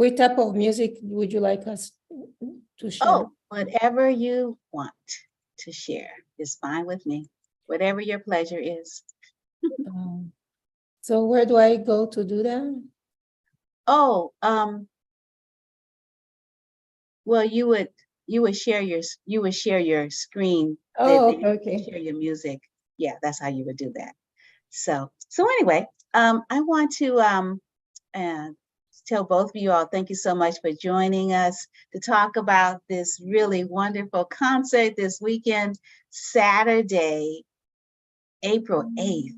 What type of music would you like us to share? Oh, whatever you want to share is fine with me. Whatever your pleasure is. So where do I go to do that? Oh, well, you would share your screen. Oh, then you okay. share your music. Yeah, that's how you would do that. So anyway, I want to tell both of you all, thank you so much for joining us to talk about this really wonderful concert this weekend, Saturday, April 8th,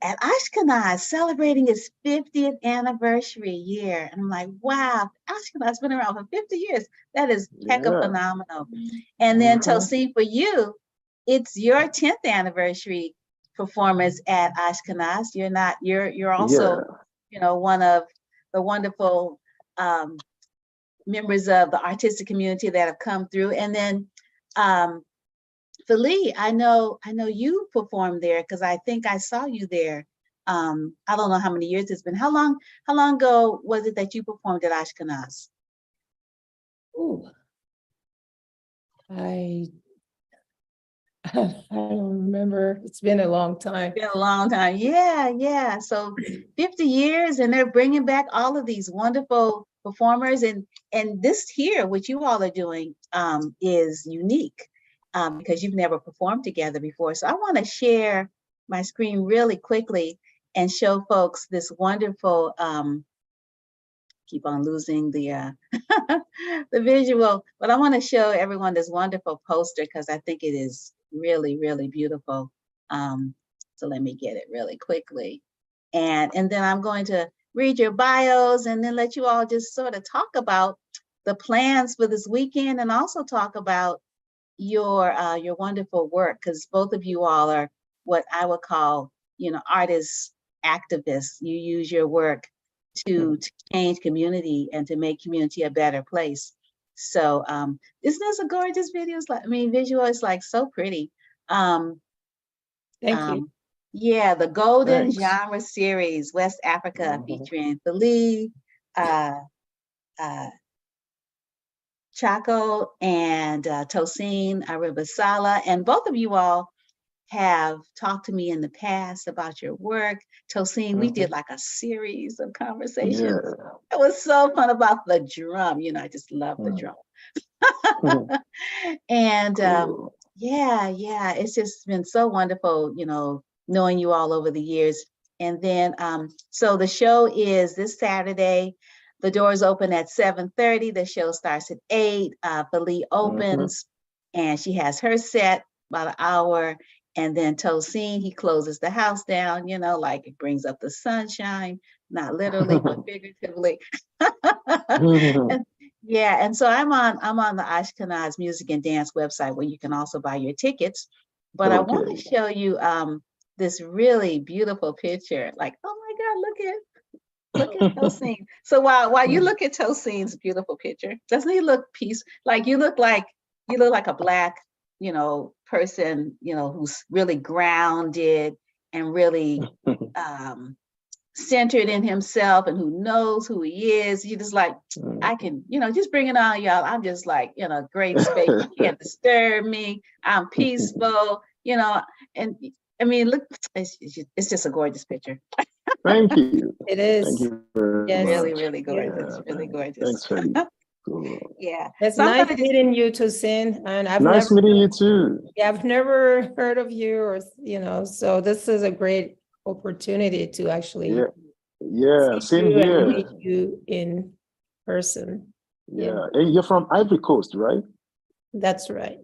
at Ashkenaz, celebrating its 50th anniversary year. And I'm like, wow, Ashkenaz been around for 50 years. That is heck of phenomenal. And then Tosin, for you, it's your 10th anniversary performance at Ashkenaz. You're also, one of the wonderful members of the artistic community that have come through. And then for Lee, I know you performed there because I think I saw you there. I don't know how many years it's been. How long ago was it that you performed at Ashkenaz? Ooh. I don't remember. It's been a long time. It's been a long time. Yeah. So 50 years, and they're bringing back all of these wonderful performers, and this here, what you all are doing, is unique because you've never performed together before. So I want to share my screen really quickly and show folks this wonderful. Keep on losing the the visual, but I want to show everyone this wonderful poster because I think it is really, really beautiful. So let me get it really quickly. And then I'm going to read your bios and then let you all just sort of talk about the plans for this weekend and also talk about your wonderful work, because both of you all are what I would call, artists, activists. You use your work to change community and to make community a better place. So isn't this a gorgeous video? Visual is like so pretty. Thank you. Yeah, the Golden Genre Series, West Africa, featuring Feli, Chaco, and Tosin Aribisala. And both of you all have talked to me in the past about your work. Tosin, we did like a series of conversations. It was so fun about the drum. I just love the drum. And yeah, it's just been so wonderful, knowing you all over the years. And then, so the show is this Saturday. The doors open at 7:30. The show starts at 8. Feli opens, and she has her set about an hour. And then Tosin, he closes the house down, like it brings up the sunshine, not literally, but figuratively. And so I'm on the Ashkenaz Music and Dance website where you can also buy your tickets. But I want to show you this really beautiful picture. Like, oh my God, look at Tosin. So while you look at Tosin's beautiful picture, doesn't he look peaceful? Like you look like a Black, person, who's really grounded and really centered in himself and who knows who he is. You just like, I can, just bring it on, y'all. I'm just like, great space. You can't disturb me. I'm peaceful, and look, it's just a gorgeous picture. Thank you. It is. Thank you very Yes. Really, really gorgeous. Yeah. Really gorgeous. Thanks, Cool. Yeah. It's So nice meeting you, Tosin. And Nice meeting you too. I've never heard of you, or so this is a great opportunity to actually same you here. and meet you in person. Yeah. And you're from Ivory Coast, right? That's right.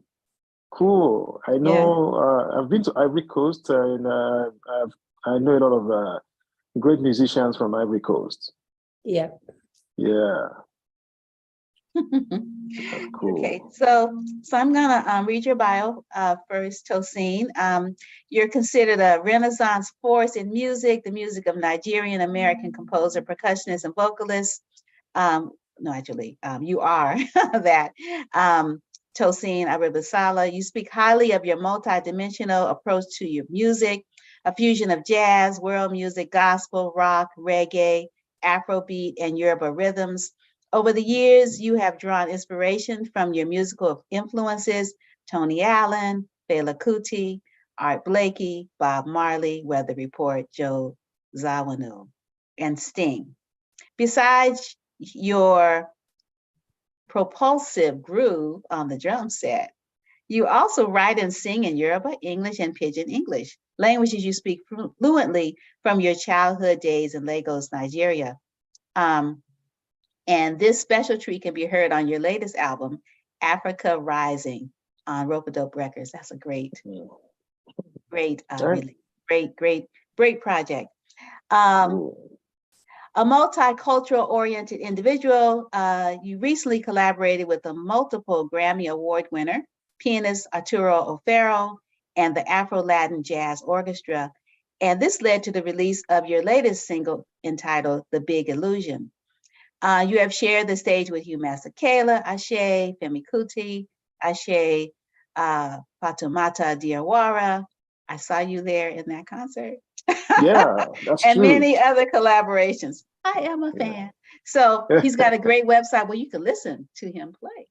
Cool. I know. I've been to Ivory Coast, and I know a lot of great musicians from Ivory Coast. Yeah. Yeah. Cool. Okay, so I'm gonna read your bio first, Tosin. You're considered a Renaissance force in music, the music of Nigerian-American composer, percussionist, and vocalist. No, actually, you are that. Tosin Aribisala, you speak highly of your multidimensional approach to your music, a fusion of jazz, world music, gospel, rock, reggae, Afrobeat and Yoruba rhythms. Over the years, you have drawn inspiration from your musical influences, Tony Allen, Fela Kuti, Art Blakey, Bob Marley, Weather Report, Joe Zawinul, and Sting. Besides your propulsive groove on the drum set, you also write and sing in Yoruba, English, and Pidgin English, languages you speak fluently from your childhood days in Lagos, Nigeria. And this special treat can be heard on your latest album, Afrika Rising, on Ropeadope Records. That's a great project. A multicultural-oriented individual, you recently collaborated with a multiple Grammy Award winner, pianist Arturo and the Afro-Latin Jazz Orchestra. And this led to the release of your latest single entitled The Big Illusion. You have shared the stage with Hugh Masekela, Ashe, Femi Kuti, Ashe, Fatoumata Diawara. I saw you there in that concert. Yeah, that's and true. Many other collaborations. I am a fan. So he's got a great website where you can listen to him play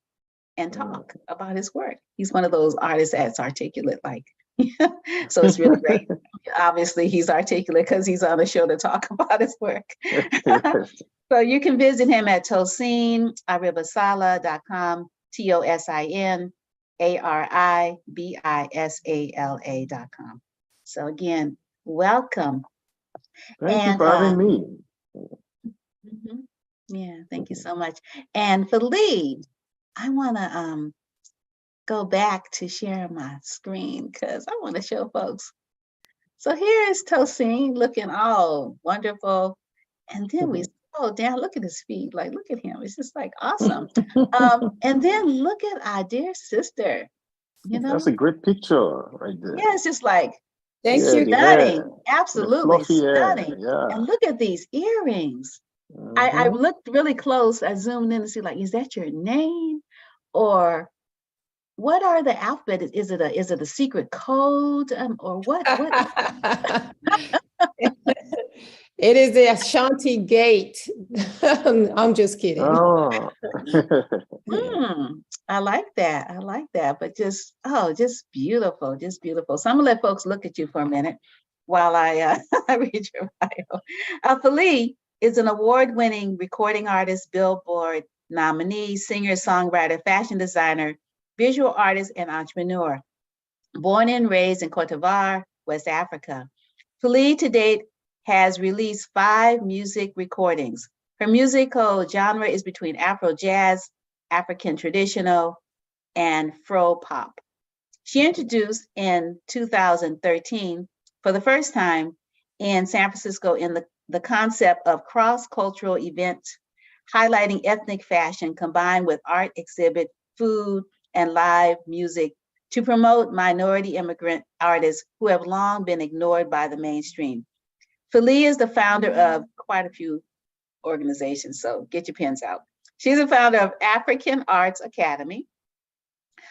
and talk about his work. He's one of those artists that's articulate, like, so it's really great. Obviously, he's articulate because he's on the show to talk about his work. So you can visit him at tosinaribisala.com, TosinAribisala.com. So again, welcome. Thank you for having me. Yeah, thank you so much. And for Lee, I want to go back to share my screen because I want to show folks. So here is Tosin looking all wonderful. And then we scroll down, look at his feet, like, look at him. It's just like awesome. And then look at our dear sister, you know. That's a great picture right there. Yeah, it's just like, thank you. Stunning, absolutely stunning. Yeah. And look at these earrings. I looked really close. I zoomed in to see, like, is that your name, or what are the alphabet? Is it a secret code, or what? It is the Ashanti Gate. I'm just kidding. Oh. I like that. But just beautiful, just beautiful. So I'm gonna let folks look at you for a minute while I read your bio. Fela is an award-winning recording artist, Billboard nominee, singer, songwriter, fashion designer, visual artist, and entrepreneur. Born and raised in Cote d'Ivoire, West Africa, Fela to date has released 5 music recordings. Her musical genre is between Afro jazz, African traditional, and Fro pop. She introduced in 2013 for the first time in San Francisco in the concept of cross-cultural events, highlighting ethnic fashion combined with art exhibit, food, and live music to promote minority immigrant artists who have long been ignored by the mainstream. Fela is the founder of quite a few organizations, so get your pens out. She's the founder of African Arts Academy,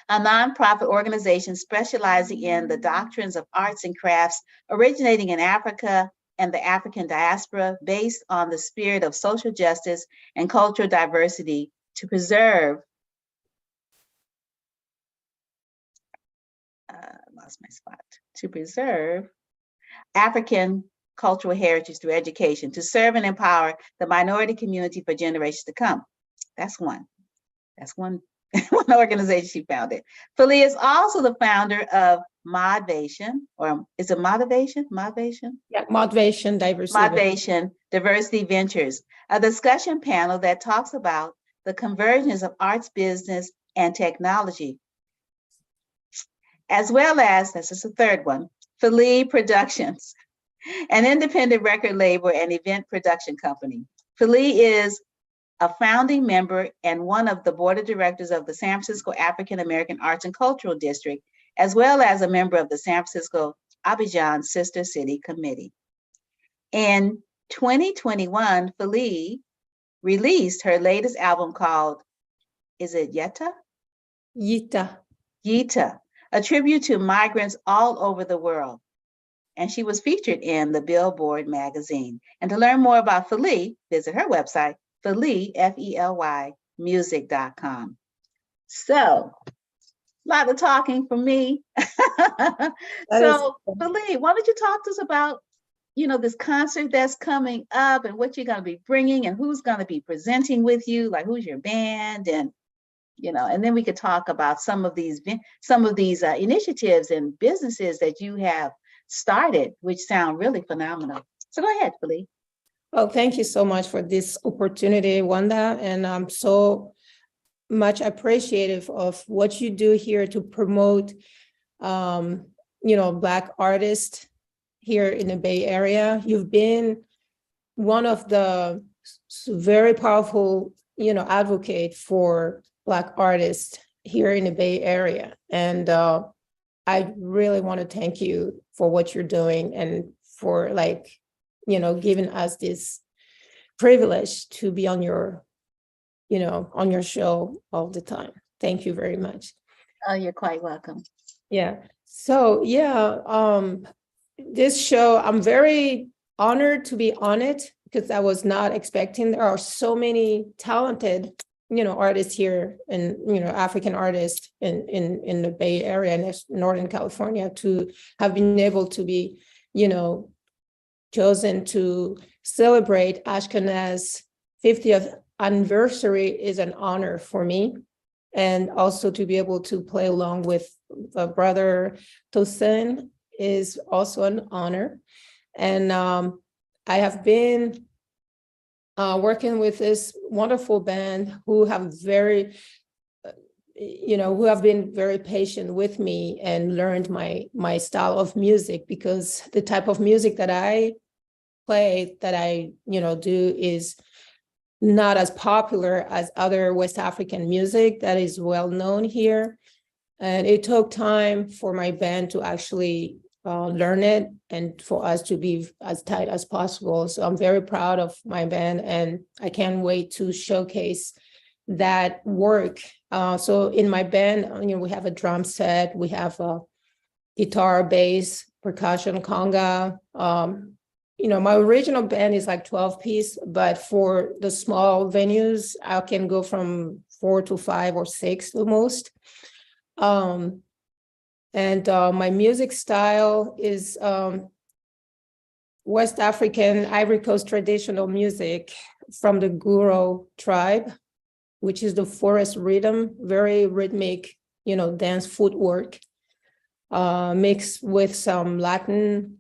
a nonprofit organization specializing in the doctrines of arts and crafts originating in Africa and the African diaspora, based on the spirit of social justice and cultural diversity to preserve, to preserve African cultural heritage through education, to serve and empower the minority community for generations to come. That's one organization she founded. Fela is also the founder of Modvation, or is it Motivation? Yeah, Motivation Diversity Ventures, a discussion panel that talks about the convergence of arts, business, and technology, as well as, this is the third one, Fela Productions, an independent record label and event production company. Fela is a founding member and one of the board of directors of the San Francisco African-American Arts and Cultural District, as well as a member of the San Francisco Abidjan Sister City Committee. In 2021, Fela released her latest album called, is it Yeta? Yita. Yita, a tribute to migrants all over the world. and she was featured in the Billboard magazine. And to learn more about Fely, visit her website, Fely, Fely, music.com. So, a lot of talking from me. So, Fely, why don't you talk to us about, this concert that's coming up and what you're going to be bringing and who's going to be presenting with you, like who's your band, and and then we could talk about some of these initiatives and businesses that you have started, which sound really phenomenal. So go ahead, Fely. Well, thank you so much for this opportunity, Wanda, and I'm so much appreciative of what you do here to promote, Black artists here in the Bay Area. You've been one of the very powerful, advocate for Black artists here in the Bay Area. And I really want to thank you for what you're doing and for giving us this privilege to be on your show all the time. Thank you very much. Oh, you're quite welcome. Yeah. So this show, I'm very honored to be on it because I was not expecting. There are so many talented artists here and, African artists in the Bay Area and Northern California to have been able to be, chosen to celebrate Ashkenaz 50th anniversary is an honor for me. And also to be able to play along with brother Tosin is also an honor. And I have been working with this wonderful band who have been very patient with me and learned my style of music, because the type of music that I play, that I do, is not as popular as other West African music that is well known here. And it took time for my band to actually learn it and for us to be as tight as possible. So I'm very proud of my band and I can't wait to showcase that work. So in my band, we have a drum set, we have a guitar, bass, percussion, conga. My original band is like 12-piece, but for the small venues, I can go from 4 to 5 or 6 the most. And my music style is West African Ivory Coast traditional music from the Guro tribe, which is the forest rhythm, very rhythmic, dance footwork, mixed with some Latin,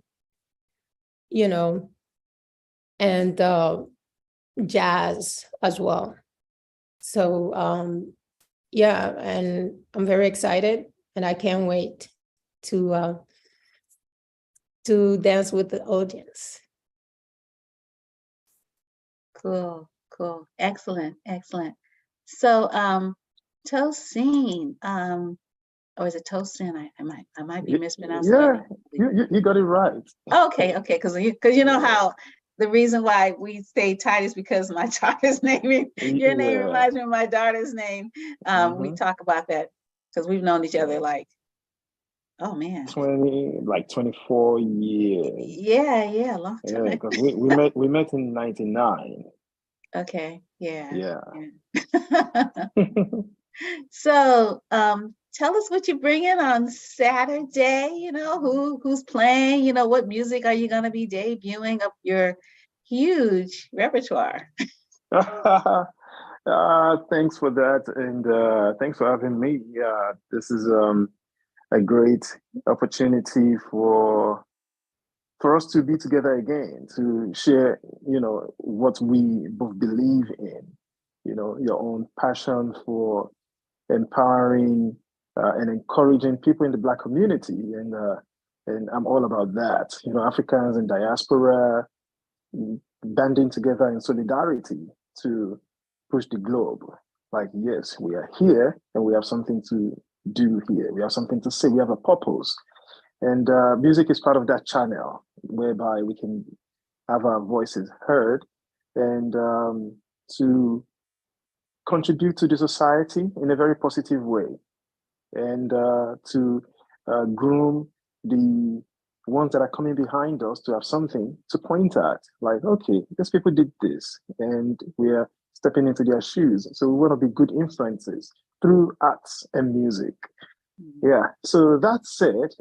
and jazz as well. So, and I'm very excited. And I can't wait to dance with the audience. Cool. Excellent. So, Tosin, or is it Tosin? I might be mispronouncing it. Yeah, you got it right. Okay, because you know how the reason why we stay tight is because my daughter's name, your name reminds me of my daughter's name. We talk about that because we've known each other 24 years. Yeah, long time. Yeah, because we met in 99. Okay, yeah. So, tell us what you're bringing on Saturday. Who's playing. What music are you going to be debuting of your huge repertoire? Thanks for that, and thanks for having me. This is a great opportunity for us to be together again, to share, what we both believe in, your own passion for empowering and encouraging people in the Black community. And I'm all about that. Africans in diaspora banding together in solidarity to push the globe. Yes, we are here and we have something to do here. We have something to say. We have a purpose. And music is part of that channel whereby we can have our voices heard and to contribute to the society in a very positive way, and to groom the ones that are coming behind us to have something to point at. Like, okay, these people did this, and we are stepping into their shoes. So we want to be good influences through arts and music. Yeah, so that said,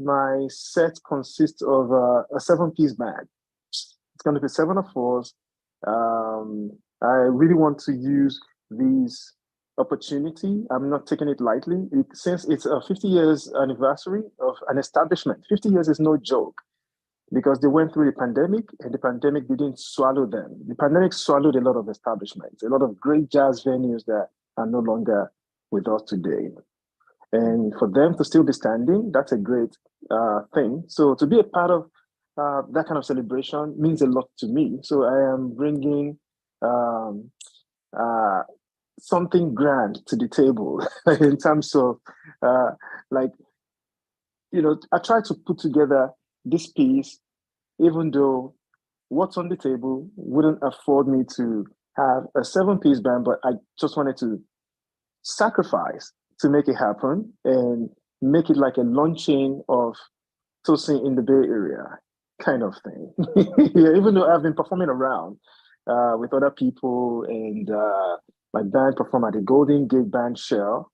my set consists of a 7-piece band. It's going to be 7 of 4s. I really want to use these opportunity. I'm not taking it lightly. Since it's a 50 years anniversary of an establishment, 50 years is no joke, because they went through the pandemic and the pandemic didn't swallow them. The pandemic swallowed a lot of establishments, a lot of great jazz venues that are no longer with us today. And for them to still be standing, that's a great thing. So to be a part of that kind of celebration means a lot to me. So I am bringing something grand to the table in terms of I try to put together this piece, even though what's on the table wouldn't afford me to have a 7-piece band, but I just wanted to sacrifice to make it happen and make it like a launching of Tosin in the Bay Area kind of thing. Yeah, even though I've been performing around with other people, and my band performed at the Golden Gate Band Shell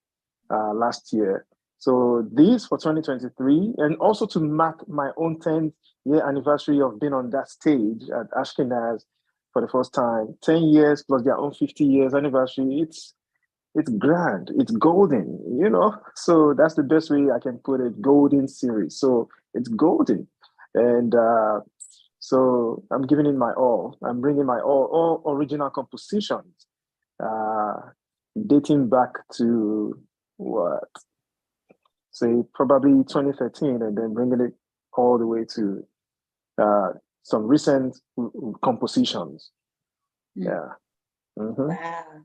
last year. So this for 2023, and also to mark my own 10th-year anniversary of being on that stage at Ashkenaz for the first time. 10 years plus their own 50 years anniversary. It's grand, it's golden, So that's the best way I can put it, golden series. So it's golden. And so I'm giving it my all. I'm bringing my all original compositions, dating back to probably 2013, and then bringing it all the way to some recent compositions. Yeah. Mm-hmm. Wow.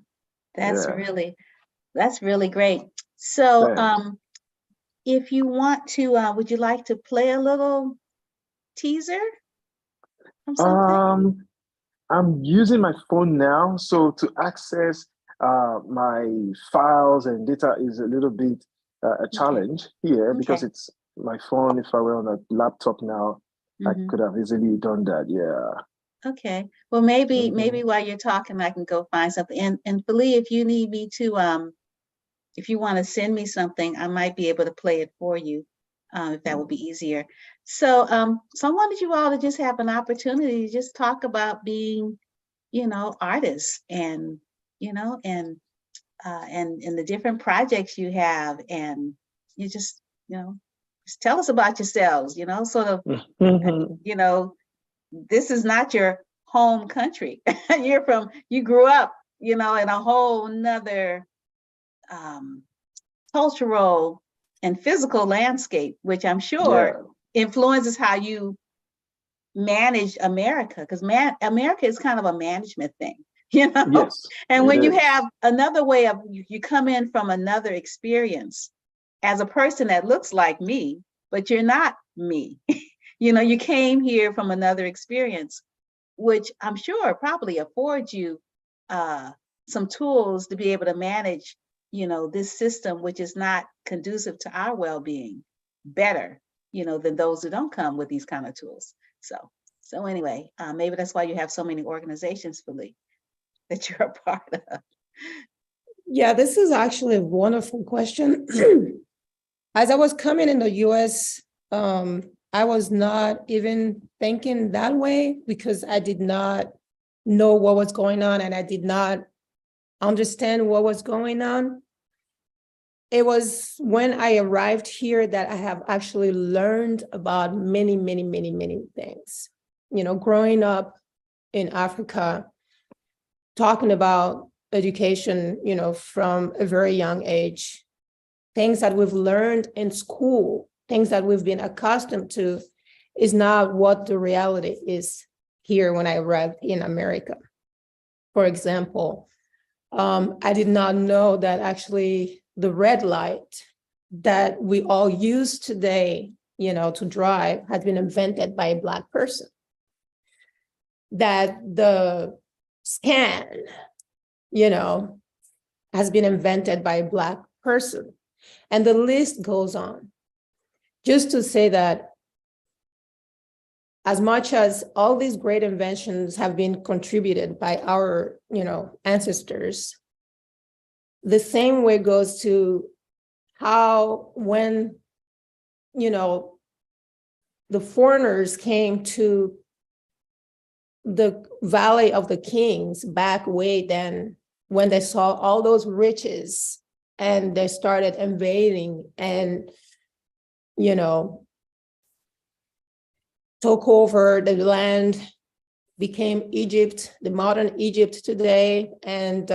That's really great. So if you want to, would you like to play a little teaser from something? I'm using my phone now, so to access my files and data is a little bit a challenge here, because it's my phone. If I were on a laptop now, I could have easily done that. Yeah. Okay. Well, maybe while you're talking, I can go find something. And Feli, if you need me to, if you want to send me something, I might be able to play it for you, if that would be easier. So, so I wanted you all to just have an opportunity to just talk about being, artists, and and the different projects you have, and you just tell us about yourselves. Sort of, this is not your home country. You grew up, in a whole nother cultural and physical landscape, which I'm sure influences how you manage America, because America is kind of a management thing, Yes, and when you have another way of, you come in from another experience as a person that looks like me, but you're not me. You came here from another experience, which I'm sure probably affords you some tools to be able to manage, this system, which is not conducive to our well-being, better, than those who don't come with these kind of tools. So anyway, maybe that's why you have so many organizations, Feli, that you're a part of. Yeah, this is actually a wonderful question. As I was coming in the US, I was not even thinking that way, because I did not know what was going on, and I did not understand what was going on. It was when I arrived here that I have actually learned about many, many, many, many things. Growing up in Africa, talking about education, from a very young age, things that we've learned in school, things that we've been accustomed to, is not what the reality is here when I arrived in America. For example, I did not know that actually the red light that we all use today, to drive, has been invented by a Black person. That the scan, has been invented by a Black person. And the list goes on. Just to say that as much as all these great inventions have been contributed by our, ancestors, the same way goes to how when, the foreigners came to the Valley of the Kings back way then, when they saw all those riches and they started invading and, took over the land, became Egypt, the modern Egypt today, and,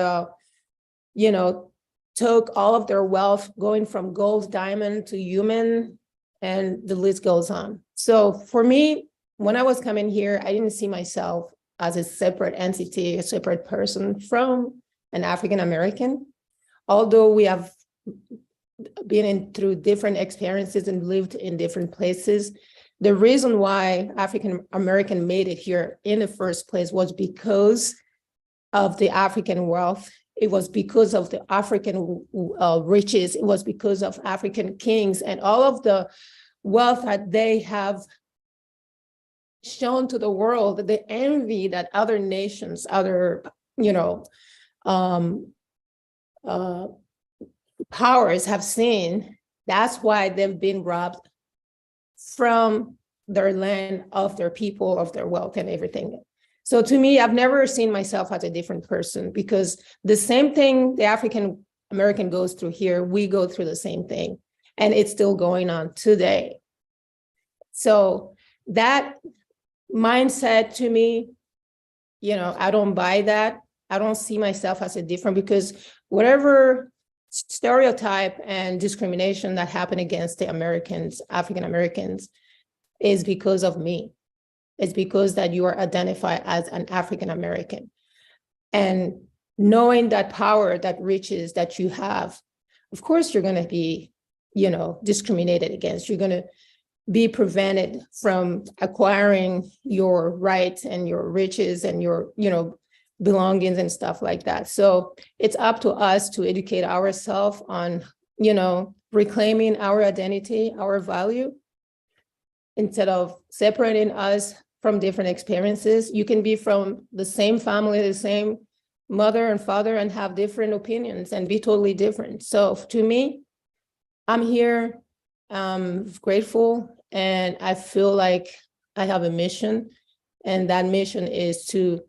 took all of their wealth, going from gold, diamond to human, and the list goes on. So for me, when I was coming here, I didn't see myself as a separate entity, a separate person from an African American, although we have been through different experiences and lived in different places. The reason why African American made it here in the first place was because of the African wealth. It was because of the African riches. It was because of African kings and all of the wealth that they have shown to the world, the envy that other nations, other, powers have seen. That's why they've been robbed from their land, of their people, of their wealth and everything. So to me, I've never seen myself as a different person, because the same thing the African American goes through here, we go through the same thing, and it's still going on today. So that mindset to me, I don't buy that. I don't see myself as a different, because whatever stereotype and discrimination that happened against the Americans, African Americans, is because of me. It's because that you are identified as an African American. And knowing that power, that riches that you have, of course, you're going to be, discriminated against. You're going to be prevented from acquiring your rights and your riches and your, belongings and stuff like that. So it's up to us to educate ourselves on, reclaiming our identity, our value, instead of separating us from different experiences. You can be from the same family, the same mother and father, and have different opinions and be totally different. So to me, I'm here, grateful, and I feel like I have a mission, and that mission is to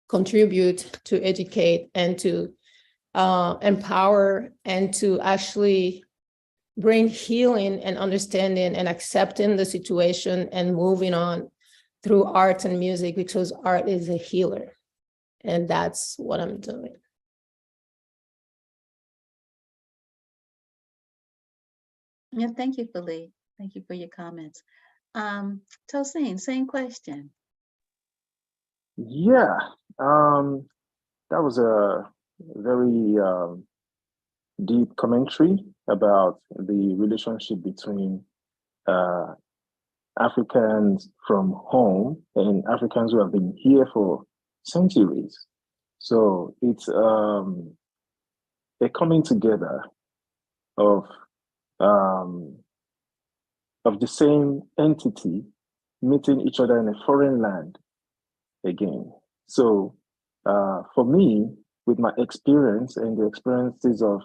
contribute, to educate, and to empower, and to actually bring healing and understanding and accepting the situation and moving on through art and music, because art is a healer. And that's what I'm doing. Yeah, thank you, Feli. Thank you for your comments. Tosin, same question. Yeah, that was a very deep commentary about the relationship between Africans from home and Africans who have been here for centuries. So it's a coming together of the same entity meeting each other in a foreign land again. So for me, with my experience and the experiences of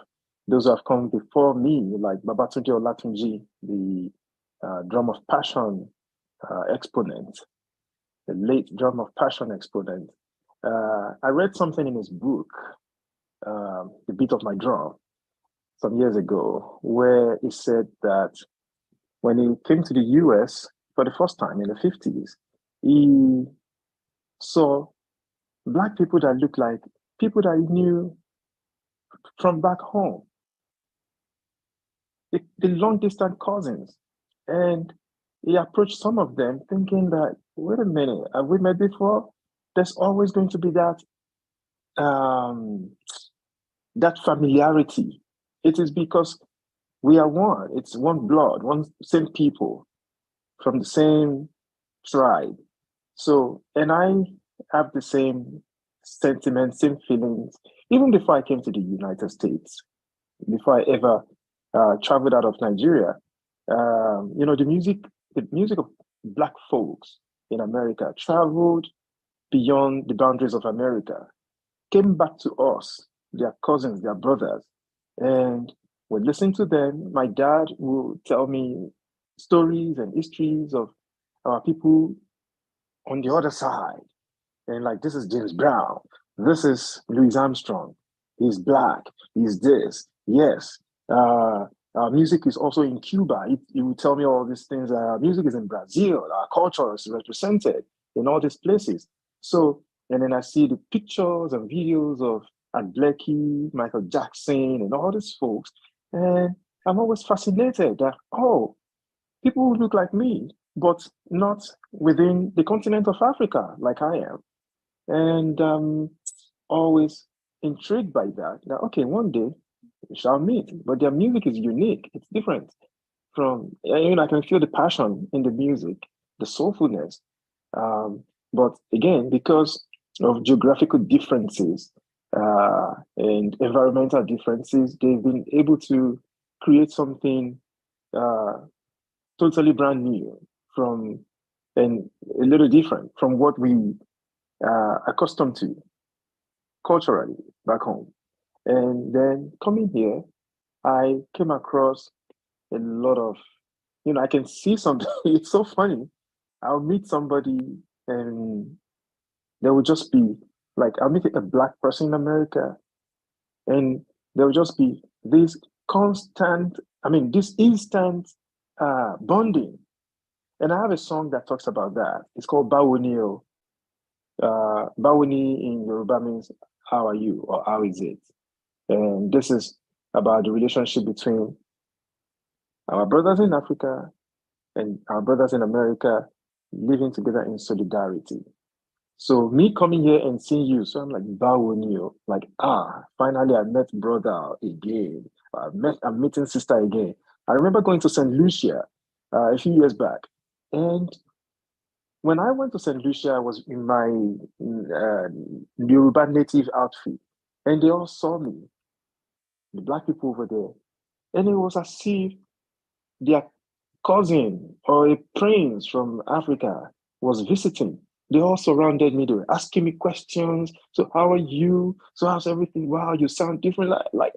those who have come before me, like Babatunde Olatunji, the drum of passion exponent, the late drum of passion exponent, I read something in his book, The Beat of My Drum, some years ago, where he said that when he came to the US for the first time in the 50s, he saw Black people that looked like people that he knew from back home, the long distance cousins. And he approached some of them thinking that, wait a minute, have we met before? There's always going to be that that familiarity. It is because we are one. It's one blood, one same people from the same tribe. So, and I have the same sentiments, same feelings, even before I came to the United States, before I ever traveled out of Nigeria. The music of Black folks in America, traveled beyond the boundaries of America, came back to us, their cousins, their brothers, and we listened to them. My dad would tell me stories and histories of our people on the other side. And like, this is James Brown, this is Louis Armstrong, he's black, he's this. Yes, music is also in Cuba. He would tell me all these things. Music is in Brazil, our culture is represented in all these places. So, and then I see the pictures and videos of Blakey, Michael Jackson, and all these folks. And I'm always fascinated that, oh, people who look like me, but not within the continent of Africa, like I am. And always intrigued by that, okay, one day we shall meet, but their music is unique. It's different from, I can feel the passion in the music, the soulfulness. But again, because of geographical differences and environmental differences, they've been able to create something totally brand new and a little different from what we accustomed to culturally back home. And then coming here, I came across a lot of, I can see something. It's so funny. I'll meet somebody and there will just be like, I'll meet a black person in America and there will just be this constant, this instant bonding. And I have a song that talks about that. It's called Bawoni. Bawoni in Yoruba means how are you or how is it? And this is about the relationship between our brothers in Africa and our brothers in America living together in solidarity. So me coming here and seeing you, so I'm like, Bawoni, like, finally I met brother again. I'm meeting sister again. I remember going to St. Lucia a few years back. And when I went to St. Lucia, I was in my Yoruba native outfit. And they all saw me, the black people over there. And it was as if their cousin or a prince from Africa was visiting. They all surrounded me. They were asking me questions. So how are you? So how's everything? Wow, you sound different. Like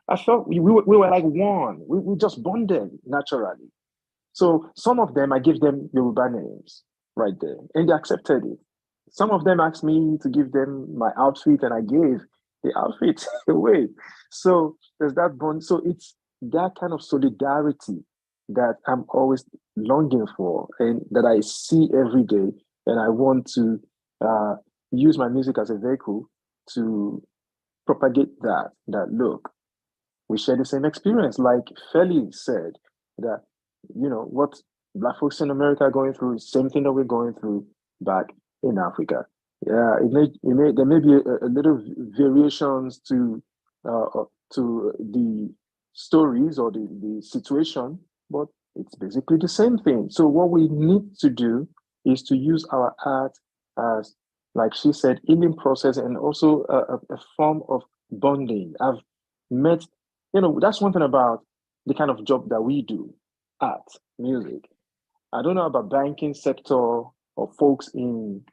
I felt we were like one. We just bonded naturally. So some of them, I gave them Yoruba names right there, and they accepted it. Some of them asked me to give them my outfit, and I gave the outfit away. So there's that bond. So it's that kind of solidarity that I'm always longing for and that I see every day. And I want to use my music as a vehicle to propagate that look, we share the same experience. Like Feli said, that, what Black folks in America are going through is the same thing that we're going through back in Africa. Yeah, there may be a little variations to the stories or the situation, but it's basically the same thing. So what we need to do is to use our art as, like she said, healing process and also a form of bonding. I've met, that's one thing about the kind of job that we do, art, music. I don't know about banking sector or folks in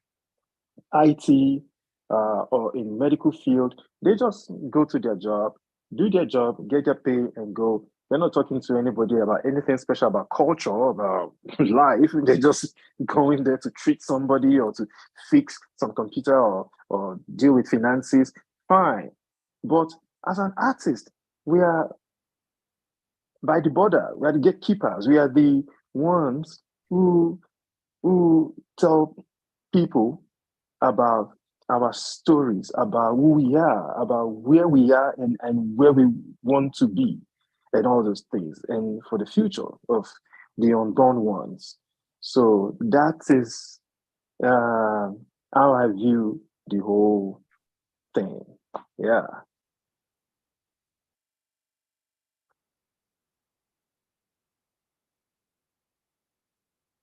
IT or in medical field. They just go to their job, do their job, get their pay and go. They're not talking to anybody about anything special about culture, about life. They're just going there to treat somebody or to fix some computer or deal with finances. Fine. But as an artist, we are by the border. We are the gatekeepers. We are the ones who tell people about our stories, about who we are, about where we are and where we want to be, and all those things, and for the future of the unborn ones. So that is how I view the whole thing. Yeah.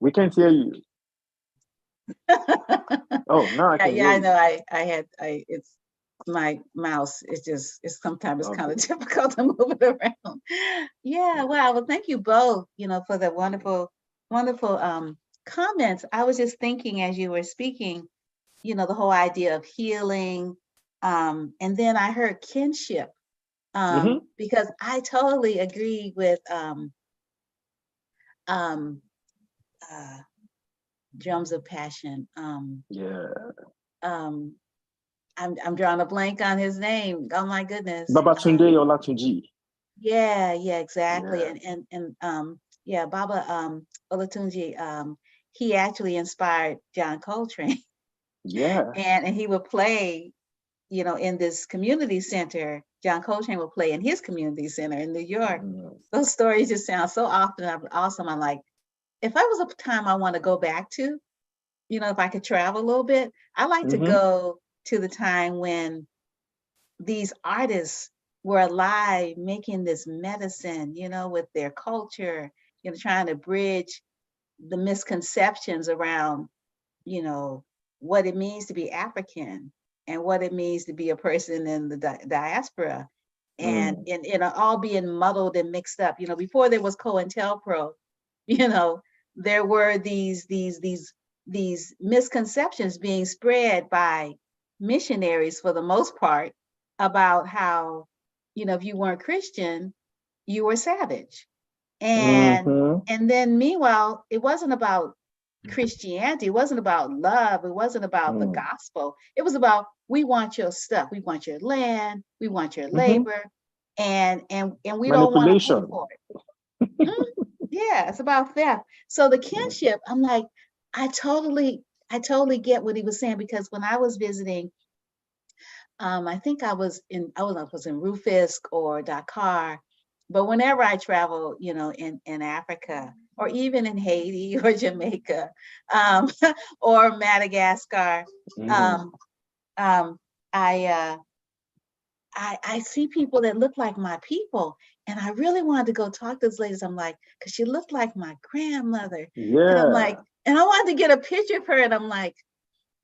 We can't hear you. Oh, now I can hear I you. know. It's my mouse. It's sometimes it's kind of difficult to move it around. Yeah. Wow. Well, thank you both, for the wonderful comments, I was just thinking as you were speaking, you know, the whole idea of healing. And then I heard kinship, because I totally agree with Drums of Passion. I'm drawing a blank on his name. Oh my goodness. Babatunde Olatunji. Yeah, exactly. Yeah. Baba Olatunji, he actually inspired John Coltrane. Yeah. And he would play, you know, in this community center. John Coltrane would play in his community center in New York. Those stories just sound so awesome. I'm like, if I was a time I want to go back to, you know, if I could travel a little bit, I like to go to the time when these artists were alive, making this medicine, you know, with their culture, you know, trying to bridge the misconceptions around, you know, what it means to be African and what it means to be a person in the diaspora, and all being muddled and mixed up. You know, before there was COINTELPRO, you know, there were these misconceptions being spread by missionaries for the most part about how, you know, if you weren't Christian, you were savage. And then meanwhile, it wasn't about Christianity, it wasn't about love, it wasn't about the gospel. It was about, we want your stuff, we want your land, we want your labor, and we don't want to pay for it. Yeah, it's about theft. So the kinship, I'm like, I totally get what he was saying, because when I was visiting, I think I was in Rufisque or Dakar, but whenever I travel, you know, in Africa, or even in Haiti or Jamaica, or Madagascar, I see people that look like my people, and I really wanted to go talk to those ladies. I'm like, because she looked like my grandmother. Yeah. And I'm like, and I wanted to get a picture of her, and I'm like,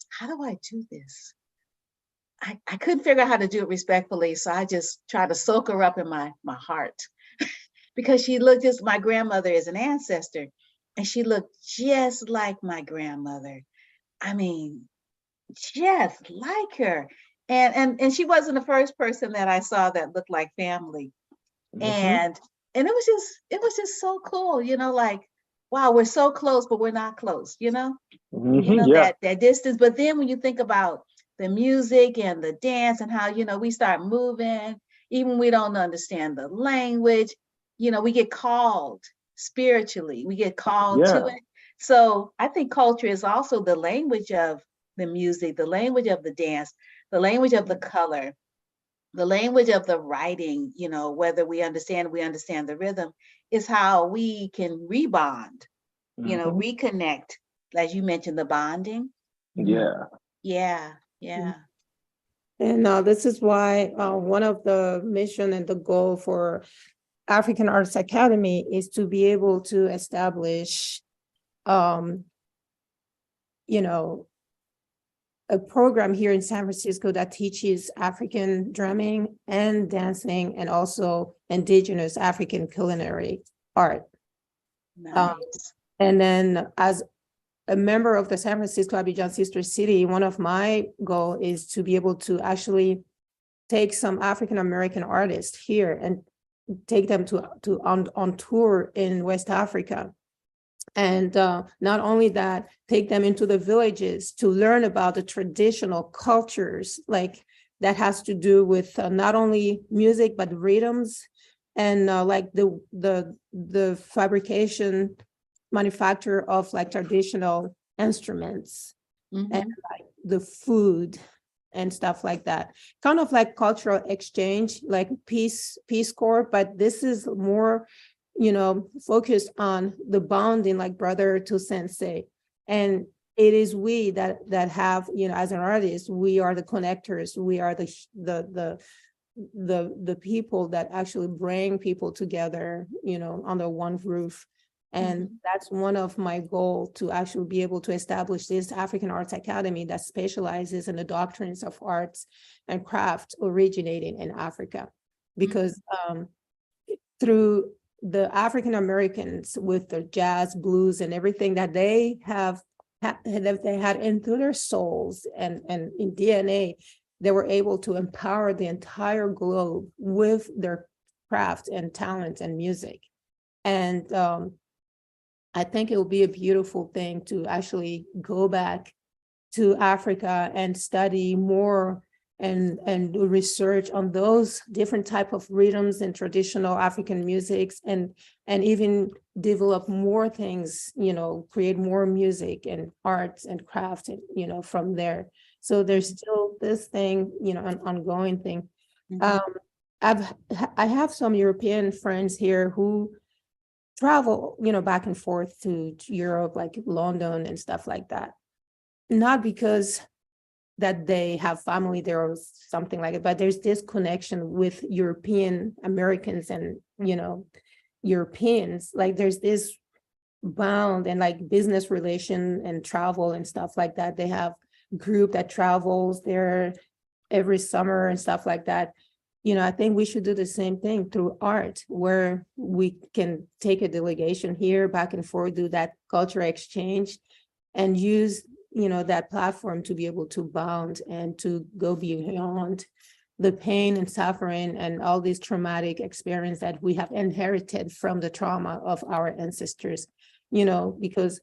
how do I do this? I couldn't figure out how to do it respectfully, so I just tried to soak her up in my heart, because she looked just, my grandmother is an ancestor, and she looked just like my grandmother. I mean, just like her. And she wasn't the first person that I saw that looked like family. And it was just so cool, you know, like, wow, we're so close, but we're not close, you know? You know, that distance. But then when you think about the music and the dance and how, you know, we start moving, even we don't understand the language, you know, we get called spiritually, we get called to it. So I think culture is also the language of the music, the language of the dance, the language of the color, the language of the writing, you know, whether we understand the rhythm, is how we can rebond, you know, reconnect, as you mentioned, the bonding. Yeah. And this is why one of the mission and the goal for African Arts Academy is to be able to establish, you know, a program here in San Francisco that teaches African drumming and dancing, and also indigenous African culinary art. Nice. And then as a member of the San Francisco Abidjan Sister City, one of my goals is to be able to actually take some African-American artists here and take them on tour in West Africa. And not only that, take them into the villages to learn about the traditional cultures, like that has to do with not only music, but rhythms, and like the fabrication, manufacture of like traditional instruments, and like the food and stuff like that. Kind of like cultural exchange, like Peace Corps, but this is more, you know, focused on the bonding, like brother to sensei. And it is we that have, you know, as an artist, we are the connectors, we are the people that actually bring people together, you know, under one roof. And that's one of my goals, to actually be able to establish this African Arts Academy that specializes in the doctrines of arts and craft originating in Africa. Because through the African Americans with their jazz, blues, and everything that they have that they had into their souls and in DNA, they were able to empower the entire globe with their craft and talent and music. And I think it will be a beautiful thing to actually go back to Africa and study more and do research on those different type of rhythms and traditional African musics, and even develop more things, create more music and arts and craft, and, from there. So there's still this thing, an ongoing thing. I have some European friends here who travel, back and forth to Europe, like London and stuff like that. Not because that they have family there or something like it, but there's this connection with European Americans and, Europeans, like there's this bound and like business relation and travel and stuff like that. They have a group that travels there every summer and stuff like that. I think we should do the same thing through art, where we can take a delegation here back and forth, do that cultural exchange, and use that platform to be able to bond and to go beyond the pain and suffering and all these traumatic experience that we have inherited from the trauma of our ancestors, because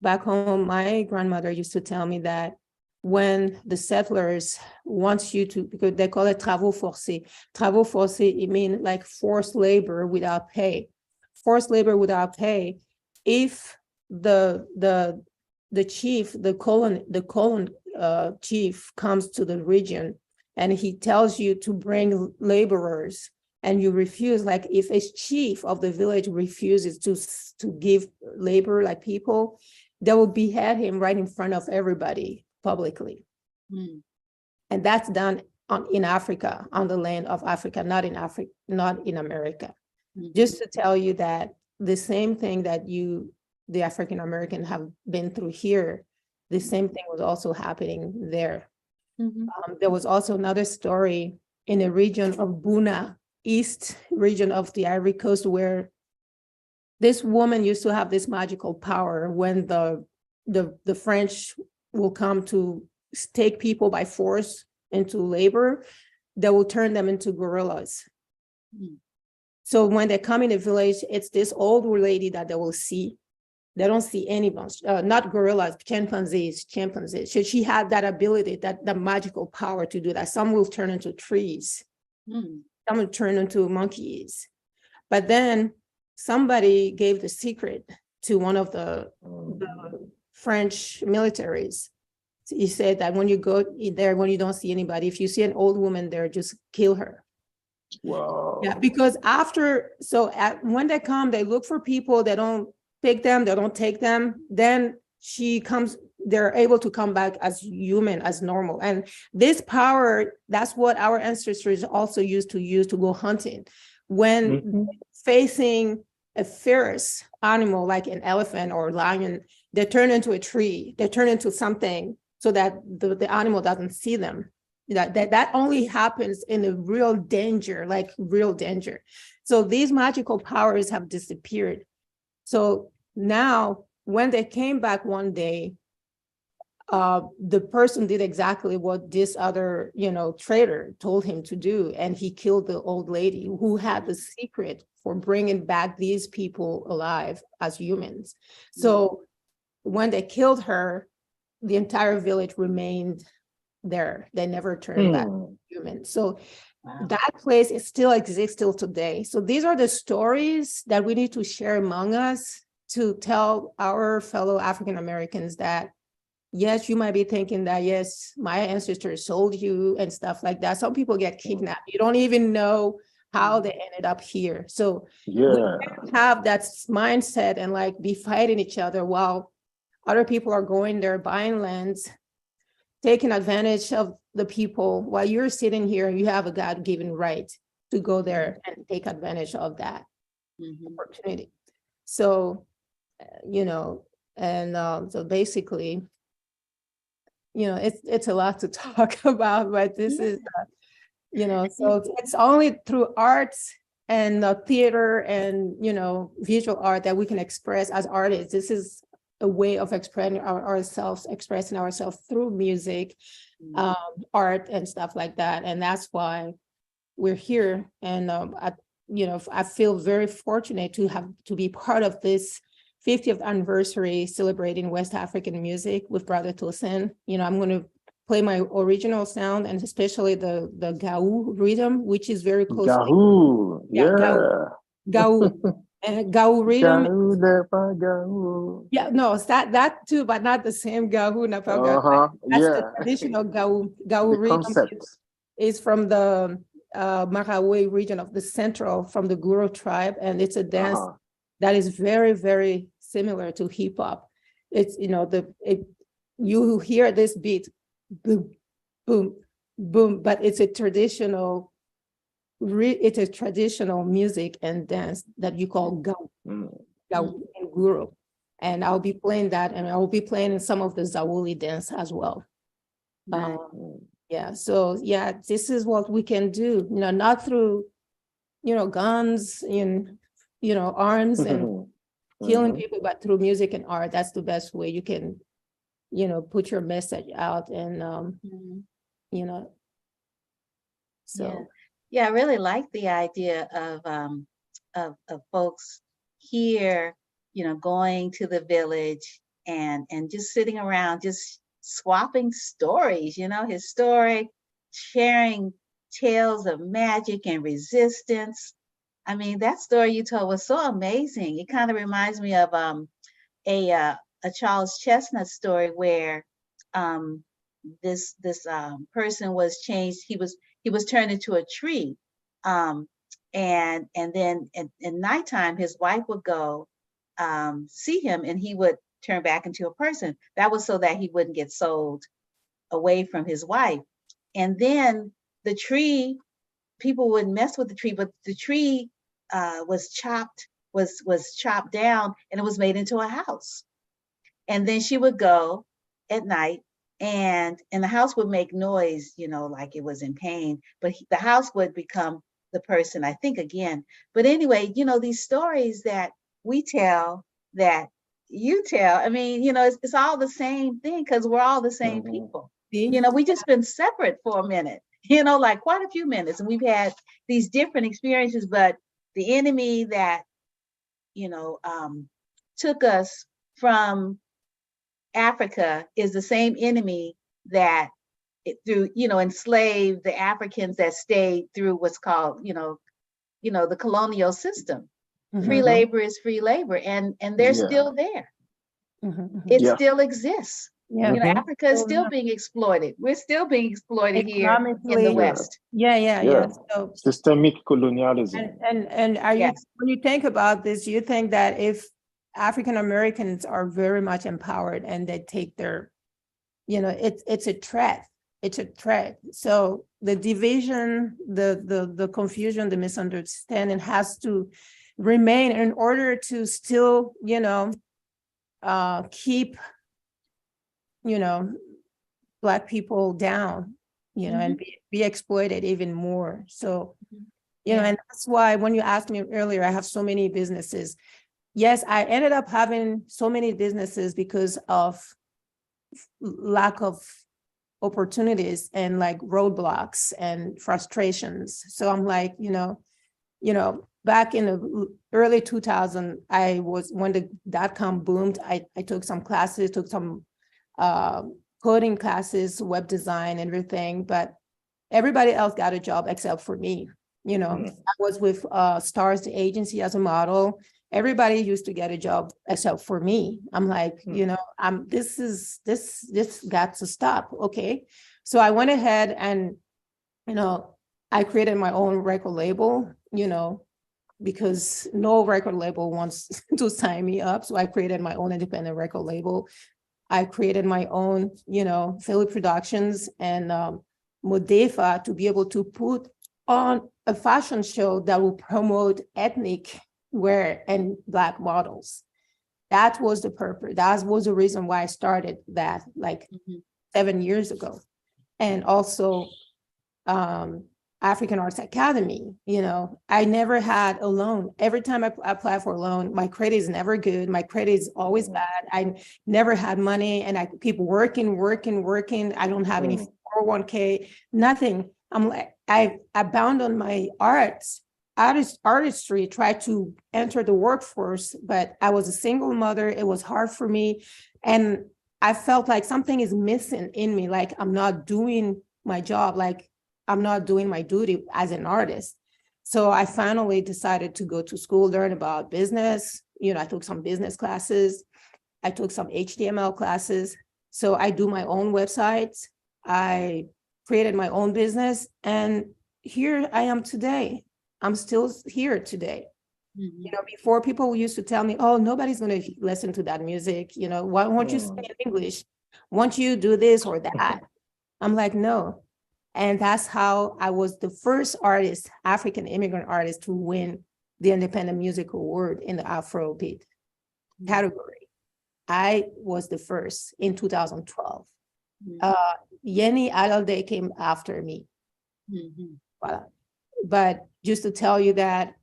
back home, my grandmother used to tell me that when the settlers want you to, because they call it travaux forcés. Travaux forcés, it means like forced labor without pay. Forced labor without pay, if the chief, the colon chief comes to the region and he tells you to bring laborers and you refuse, like if a chief of the village refuses to give labor, like people, they will behead him right in front of everybody publicly. And that's done in Africa, on the land of Africa, not in Africa, not in America. Just to tell you that the same thing that the African American have been through here, the same thing was also happening there. There was also another story in the region of Buna, east region of the Ivory Coast, where this woman used to have this magical power. When the French will come to take people by force into labor, they will turn them into gorillas. So when they come in the village, it's this old lady that they will see. They don't see anyone, not gorillas, chimpanzees. So she had that ability, that magical power to do that. Some will turn into trees. Some will turn into monkeys. But then somebody gave the secret to one of the French militaries. He said that when you go there, when you don't see anybody, if you see an old woman there, just kill her. Wow. Yeah, because when they come, they look for people, they don't pick them, they don't take them. Then they're able to come back as human, as normal. And this power, that's what our ancestors also used to go hunting. When facing a fierce animal like an elephant or lion, they turn into a tree, they turn into something so that the animal doesn't see them. That only happens in a real danger, like real danger. So these magical powers have disappeared. So now when they came back one day, the person did exactly what this other, traitor told him to do. And he killed the old lady who had the secret for bringing back these people alive as humans. So when they killed her, the entire village remained there. They never turned back human. So that place, it still exists till today. So these are the stories that we need to share among us to tell our fellow African Americans that, yes, you might be thinking that, yes, my ancestors sold you and stuff like that. Some people get kidnapped. You don't even know how they ended up here. So we can't have that mindset and like be fighting each other while other people are going there buying lands, taking advantage of the people, while you're sitting here, you have a God-given right to go there and take advantage of that opportunity. So, so basically, it's a lot to talk about, but this is, so it's only through arts and theater and, visual art that we can express as artists. This is a way of expressing ourselves through music, art and stuff like that. And that's why we're here. And I feel very fortunate to be part of this 50th anniversary celebrating West African music with Brother Tosin. I'm going to play my original sound, and especially the Gao rhythm, which is very close. Gao, Gao rhythm. Gao. No, it's that too, but not the same Gao. That's the traditional Gao rhythm. Concept is from the Marawi region of the central, from the Guru tribe, and it's a dance that is very, very similar to hip hop. It's you hear this beat, boom, boom, boom, but it's a traditional music and dance that you call Gao and Guru. And I'll be playing that, and I'll be playing in some of the Zawuli dance as well. So this is what we can do, not through, guns and, arms and killing people, but through music and art. That's the best way you can, put your message out and, so. Yeah, I really like the idea of folks here, going to the village and just sitting around, just swapping stories, historic, sharing tales of magic and resistance. I mean, that story you told was so amazing. It kind of reminds me of a Charles Chestnut story where this person was changed. He was turned into a tree, and then at nighttime his wife would go see him, and he would turn back into a person. That was so that he wouldn't get sold away from his wife. And then the tree, people wouldn't mess with the tree, but the tree was chopped down, and it was made into a house. And then she would go at night, and the house would make noise, like it was in pain, but the house would become the person, I think, again. But anyway, these stories that we tell, that you tell, I mean, it's all the same thing, because we're all the same people. We just been separate for a minute, like quite a few minutes, and we've had these different experiences, but the enemy that, took us from Africa is the same enemy that enslaved the Africans that stayed through what's called, the colonial system. Free labor is free labor, and they're still there. It still exists. Africa is still being exploited. We're still being exploited here in the West. So systemic colonialism. And are you, when you think about this, you think that if African Americans are very much empowered and they take their, it's a threat. It's a threat. So the division, the confusion, the misunderstanding has to remain in order to still, keep, Black people down, and be exploited even more. So, and that's why when you asked me earlier, I have so many businesses. Yes, I ended up having so many businesses because of lack of opportunities and like roadblocks and frustrations. So I'm like, back in the early 2000s, when the .com boomed, I took some classes, took some coding classes, web design, everything, but everybody else got a job except for me. I was with Stars the agency as a model. Everybody used to get a job except for me. I'm like, this got to stop. Okay. So I went ahead and, I created my own record label, because no record label wants to sign me up. So I created my own independent record label. I created my own, Philly Productions and Modefa to be able to put on a fashion show that will promote ethnic wear and Black models. That was the purpose. That was the reason why I started that 7 years ago. And also African Arts Academy. I never had a loan. Every time I apply for a loan, my credit is never good. My credit is always bad. I never had money, and I keep working. I don't have any 401k, nothing. I'm like, I bound on my artistry, tried to enter the workforce, but I was a single mother. It was hard for me. And I felt like something is missing in me, like I'm not doing my job, like I'm not doing my duty as an artist. So I finally decided to go to school, learn about business. I took some business classes. I took some HTML classes. So I do my own websites. I created my own business. And here I am today. I'm still here today. Before, people used to tell me, oh, nobody's going to listen to that music. Why won't you sing in English? Won't you do this or that? I'm like, no. And that's how I was the first artist, African immigrant artist, to win the Independent Music Award in the Afrobeat category. I was the first in 2012. Yeni Alade came after me. Voilà. But just to tell you that,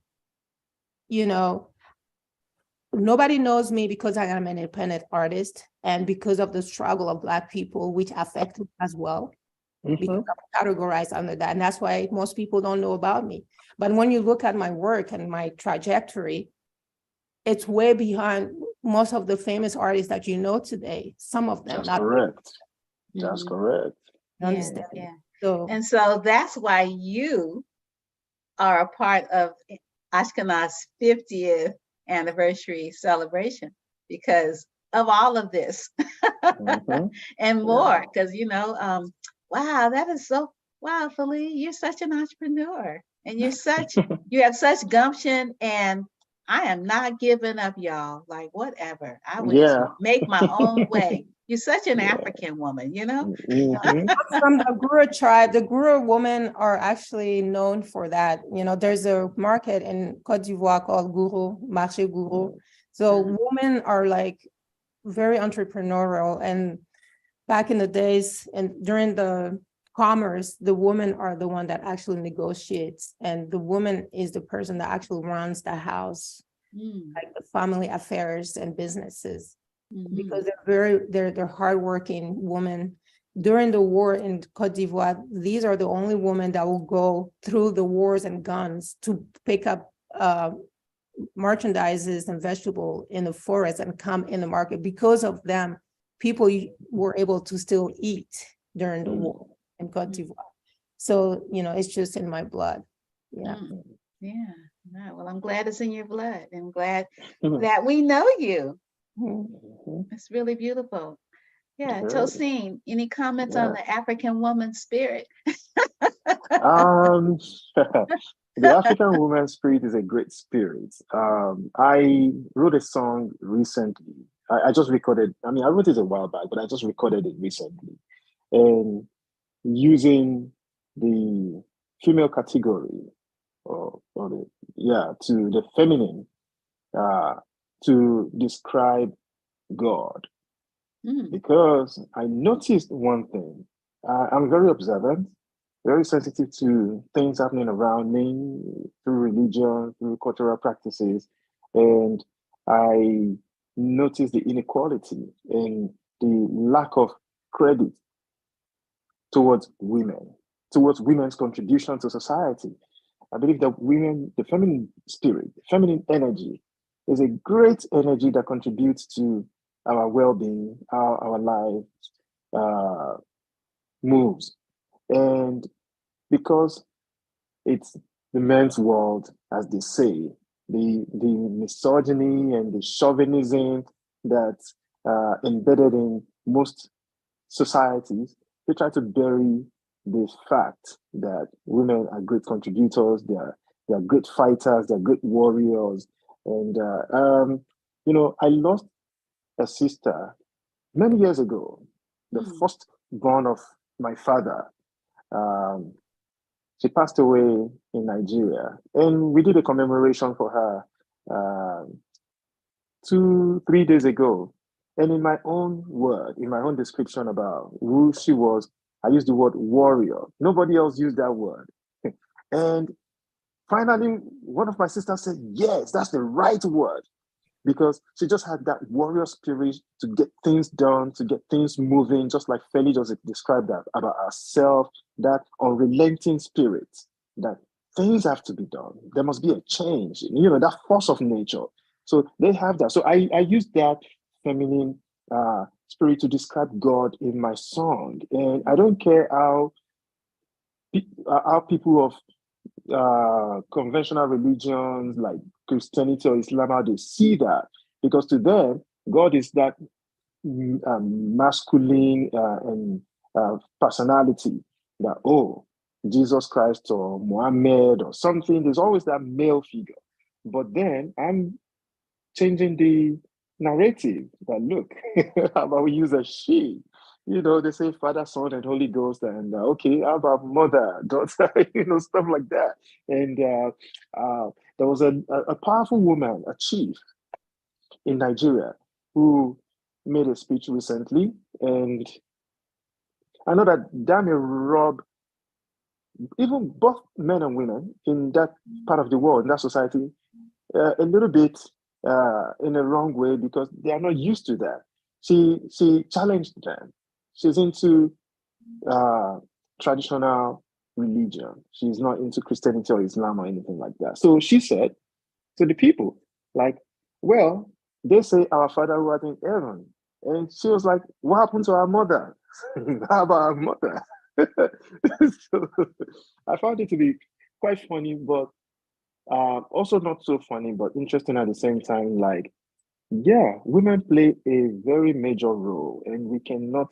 nobody knows me because I am an independent artist and because of the struggle of Black people, which affected as well. Because I'm categorized under that. And that's why most people don't know about me. But when you look at my work and my trajectory, it's way behind most of the famous artists that you know today. Some of them. That's correct. That's correct. Understand? Yeah. So that's why you are a part of Ashkenaz's 50th anniversary celebration, because of all of this and more. Because wow, that is so wow, Feli, you're such an entrepreneur, and you have such gumption, and I am not giving up, y'all. Like, whatever, I would just make my own way. You're such an African woman, From the Guru tribe. The Guru women are actually known for that. There's a market in Côte d'Ivoire called Guru, Marché Guru. So women are like very entrepreneurial, and back in the days and during the commerce, the women are the one that actually negotiates, and the woman is the person that actually runs the house, like the family affairs and businesses, because they're hardworking women. During the war in Côte d'Ivoire, these are the only women that will go through the wars and guns to pick up merchandises and vegetable in the forest and come in the market. Because of them, people were able to still eat during the war in Côte d'Ivoire. So, it's just in my blood. Yeah. Well, I'm glad it's in your blood. I'm glad that we know you. It's really beautiful. Tosin, any comments on the African woman spirit? The African woman's spirit is a great spirit. I wrote a song recently. I just recorded, I wrote it a while back, but I just recorded it recently. And using the female category, to the feminine, to describe God. Because I noticed one thing. I'm very observant, very sensitive to things happening around me through religion, through cultural practices. And I noticed the inequality and the lack of credit towards women's contribution to society. I believe that women, the feminine spirit, feminine energy, is a great energy that contributes to our well-being, how our lives moves. And because it's the men's world, as they say, the misogyny and the chauvinism that's embedded in most societies, they try to bury the fact that women are great contributors, they are great fighters, they're great warriors. And, I lost a sister many years ago, the first born of my father. She passed away in Nigeria, and we did a commemoration for her 2-3 days ago. And in my own word, in my own description about who she was, I used the word warrior. Nobody else used that word. And finally, one of my sisters said, yes, that's the right word. Because she just had that warrior spirit to get things done, to get things moving, just like Feli just described that about herself, that unrelenting spirit, that things have to be done. There must be a change, that force of nature. So they have that. So I use that feminine spirit to describe God in my song. And I don't care how people of conventional religions like Christianity or Islam, how they see that, because to them, God is that masculine and personality that, Jesus Christ or Muhammad or something, there's always that male figure. But then I'm changing the narrative that, look, how about we use a she? They say Father, Son, and Holy Ghost, and okay, how about mother, daughter, stuff like that. And there was a powerful woman, a chief in Nigeria, who made a speech recently, and I know that that may rub even both men and women in that part of the world, in that society, a little bit in a wrong way, because they are not used to that. She challenged them. She's into traditional religion. She's not into Christianity or Islam or anything like that. So she said to the people, like, well, they say our Father who art in heaven. And she was like, what happened to our mother? How about our mother? So I found it to be quite funny, but also not so funny, but interesting at the same time. Like, yeah, women play a very major role, and we cannot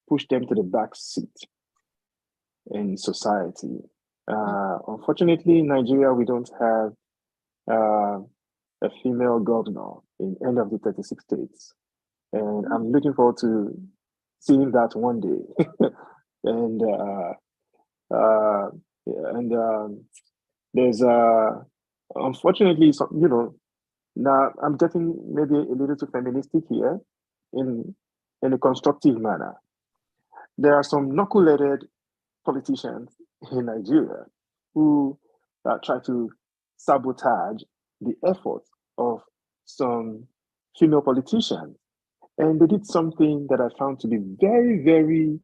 push them to the back seat in society. Unfortunately, in Nigeria, we don't have a female governor in any of the 36 states. And I'm looking forward to seeing that one day. There's unfortunately some, now I'm getting maybe a little too feministic here in a constructive manner. There are some knuckle-headed politicians in Nigeria who try to sabotage the efforts of some female politicians. And they did something that I found to be very, very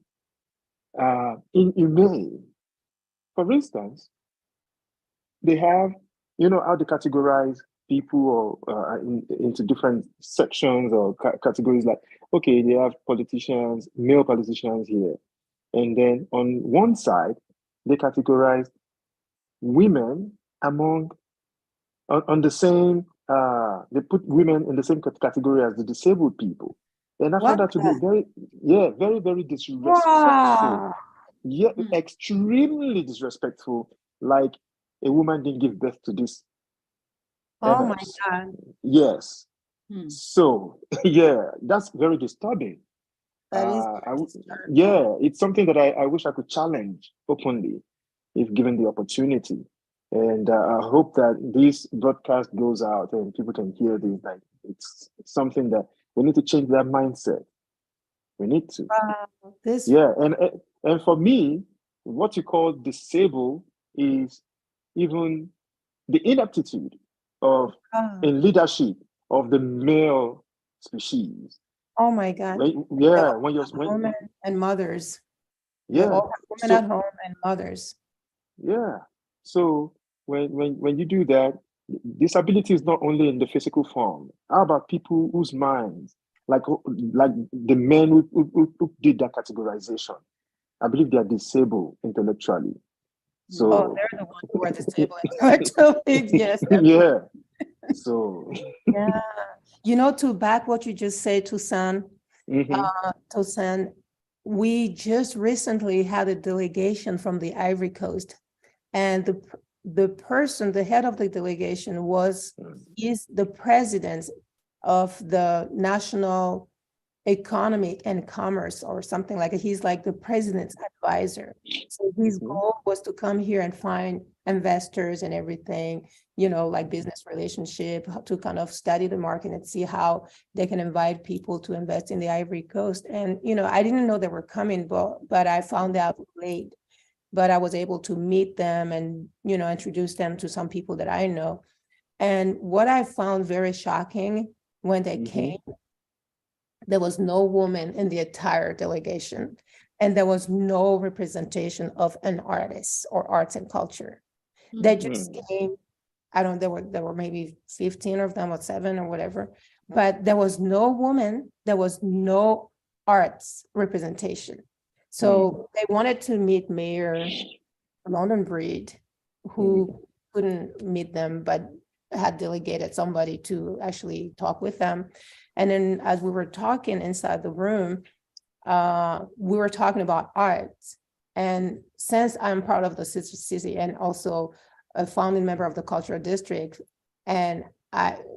inhumane. For instance, they have, how they categorize people or into different sections or categories. Like, okay, they have politicians, male politicians here. And then on one side, they categorize women on the same, they put women in the same category as the disabled people. And I found that to be very, very disrespectful. Wow. Yeah, extremely disrespectful. Like, a woman didn't give birth to this. Oh my God. Yes. So, yeah, that's very disturbing. That is it's something that I wish I could challenge openly if given the opportunity. And I hope that this broadcast goes out and people can hear this. Like, it's something that we need to change that mindset. We need to. And for me, what you call disable is even the inaptitude of in leadership of the male species. Oh my God. When women and mothers. Yeah. Women at home and mothers. Yeah. So when you do that, disability is not only in the physical form. How about people whose minds, like the men who did that categorization? I believe they are disabled intellectually. So they're the ones who are disabled intellectually. Yes. Yeah. So yeah. To back what you just said, Tosin, Tosin, we just recently had a delegation from the Ivory Coast, and the head of the delegation is the president of the National Economic and Commerce or something like that. He's like the president's advisor. So his goal was to come here and find investors and everything, like business relationship, to kind of study the market and see how they can invite people to invest in the Ivory Coast. And, I didn't know they were coming, but I found out late. but I was able to meet them and, introduce them to some people that I know. And what I found very shocking when they came, there was no woman in the entire delegation, and there was no representation of an artist or arts and culture. They just came. I don't, there were maybe 15 of them or 7 or whatever, but there was no woman, there was no arts representation. So they wanted to meet Mayor London Breed, who couldn't meet them, but had delegated somebody to actually talk with them. And then as we were talking inside the room, we were talking about arts. And since I'm part of the Sister City and also a founding member of the Cultural District, and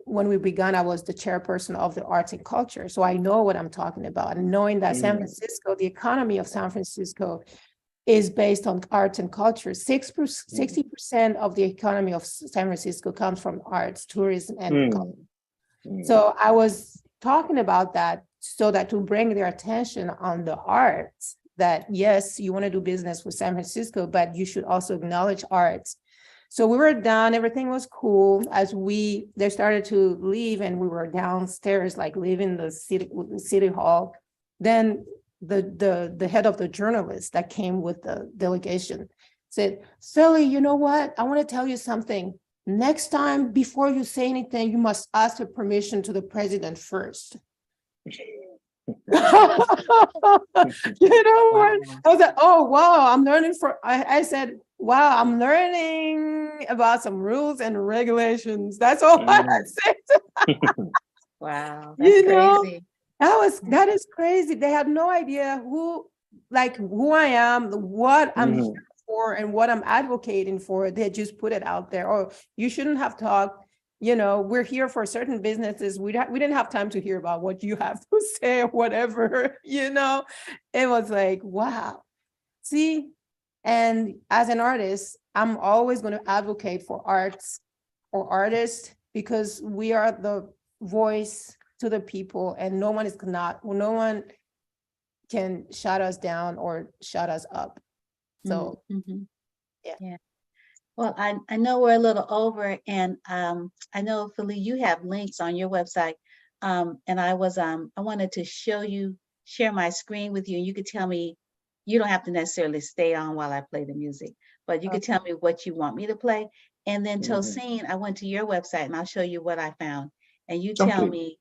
when we began, I was the chairperson of the arts and culture. So I know what I'm talking about. And knowing that San Francisco, the economy of San Francisco is based on arts and culture. 60% of the economy of San Francisco comes from arts, tourism, and culture. So I was talking about that so that to bring their attention on the arts, that yes, you want to do business with San Francisco, but you should also acknowledge arts. So we were done, everything was cool. As they started to leave and we were downstairs, like leaving the city hall, then the head of the journalists that came with the delegation said, Philly, you know what? I want to tell you something. Next time, before you say anything, you must ask for permission to the president first. You know what? I was like, oh, wow, I'm learning I said, wow, I'm learning about some rules and regulations. That's all I said. Wow, that's crazy. That is crazy. They had no idea who I am, what I'm here for, and what I'm advocating for. They just put it out there. Oh, you shouldn't have talked. We're here for certain businesses. We didn't have time to hear about what you have to say or whatever. It was like, wow. See, and as an artist, I'm always going to advocate for arts or artists because we are the voice to the people, and no one can shut us down or shut us up. So, yeah. Well, I know we're a little over, and I know, Philly, you have links on your website, and I wanted to share my screen with you, and you could tell me. You don't have to necessarily stay on while I play the music, but you could tell me what you want me to play. And then Tosin, I went to your website and I'll show you what I found. And you tell me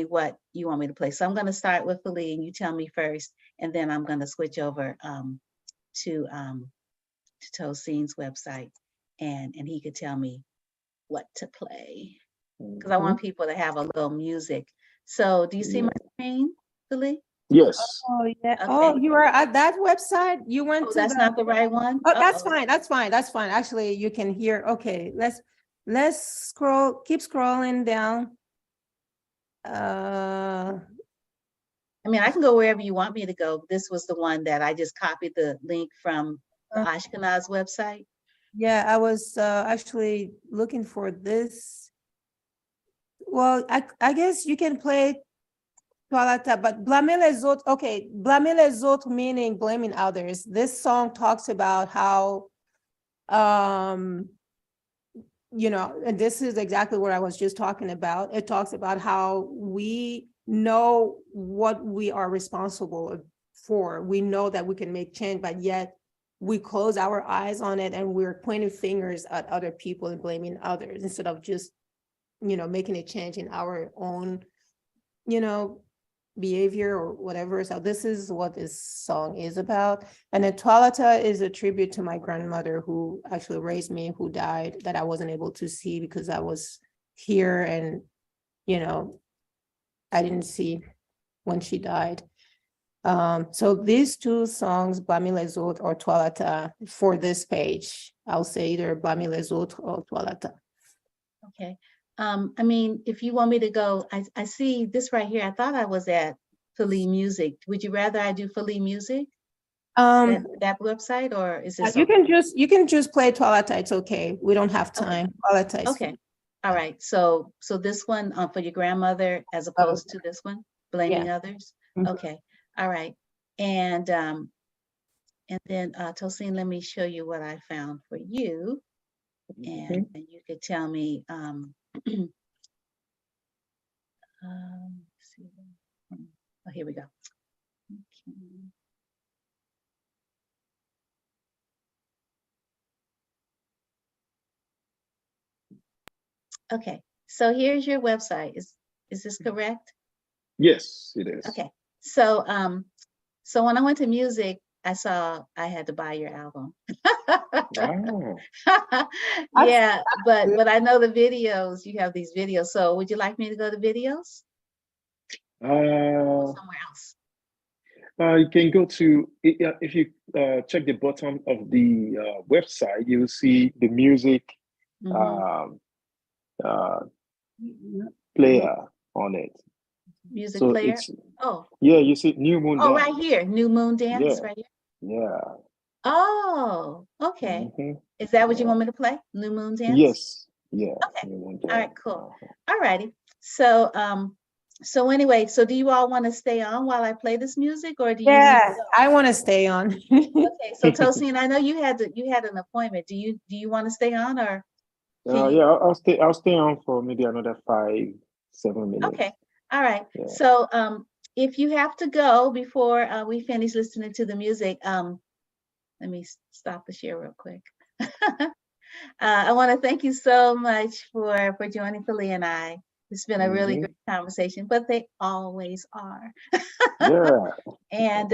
what you want me to play. So I'm going to start with Philly and you tell me first, and then I'm going to switch over to Tosin's website and he could tell me what to play. Because I want people to have a little music. So do you see my screen, Philly? Yes. Oh, yeah. Okay. Oh, you are at that website? You went to that's not the right one? Oh, that's fine. That's fine. Actually, you can hear. Okay, let's scroll, keep scrolling down. I mean, I can go wherever you want me to go. This was the one that I just copied the link from the Ashkenaz website. Yeah, I was actually looking for this. Well, I guess you can play Toilata, but blâmer les autres, okay, blâmer les autres meaning blaming others. This song talks about how, and this is exactly what I was just talking about. It talks about how we know what we are responsible for. We know that we can make change, but yet we close our eyes on it and we're pointing fingers at other people and blaming others instead of just, making a change in our own, behavior or whatever. So this is what this song is about. And then Toilata is a tribute to my grandmother who actually raised me, who died, that I wasn't able to see because I was here and, I didn't see when she died. So these two songs, Blâmer les autres or Toilata, for this page, I'll say either Blâmer les autres or Toilata. Okay. I mean, if you want me to go, I see this right here. I thought I was at Philly Music. Would you rather I do Philly Music? That website, or is this? You can just play Toilata. It's okay. We don't have time. Toilata is okay. All right. So this one for your grandmother, as opposed to this one, blaming others. Okay. All right. And And then Tosin, let me show you what I found for you. And you could tell me, let's see. Oh, here we go. Okay, so here's your website. Is this correct? Yes, it is. Okay, so so when I went to music, I saw I had to buy your album. Wow. Yeah, but I know the videos. You have these videos. So would you like me to go to videos? Or somewhere else. You can go to, if you check the bottom of the website, you will see the music player on it. Music So player? it's, oh. Yeah, you see New Moon Dance. Oh, right here. New Moon Dance, right here? Yeah. Oh, okay. Is that what you want me to play? New Moon Dance? Yes. Yeah. Okay. All right, cool. All righty. So, so anyway, so do you all want to stay on while I play this music, or do you? Yes, I want to stay on. Okay, so Tosin, I know you had an appointment. Do you want to stay on, or? Yeah, I'll stay on for maybe another 5-7 minutes. Okay. All right. Yeah. So, if you have to go before we finish listening to the music, let me stop the share real quick. I want to thank you so much for joining Feli and I. It's been a really great conversation, but they always are. Yeah. And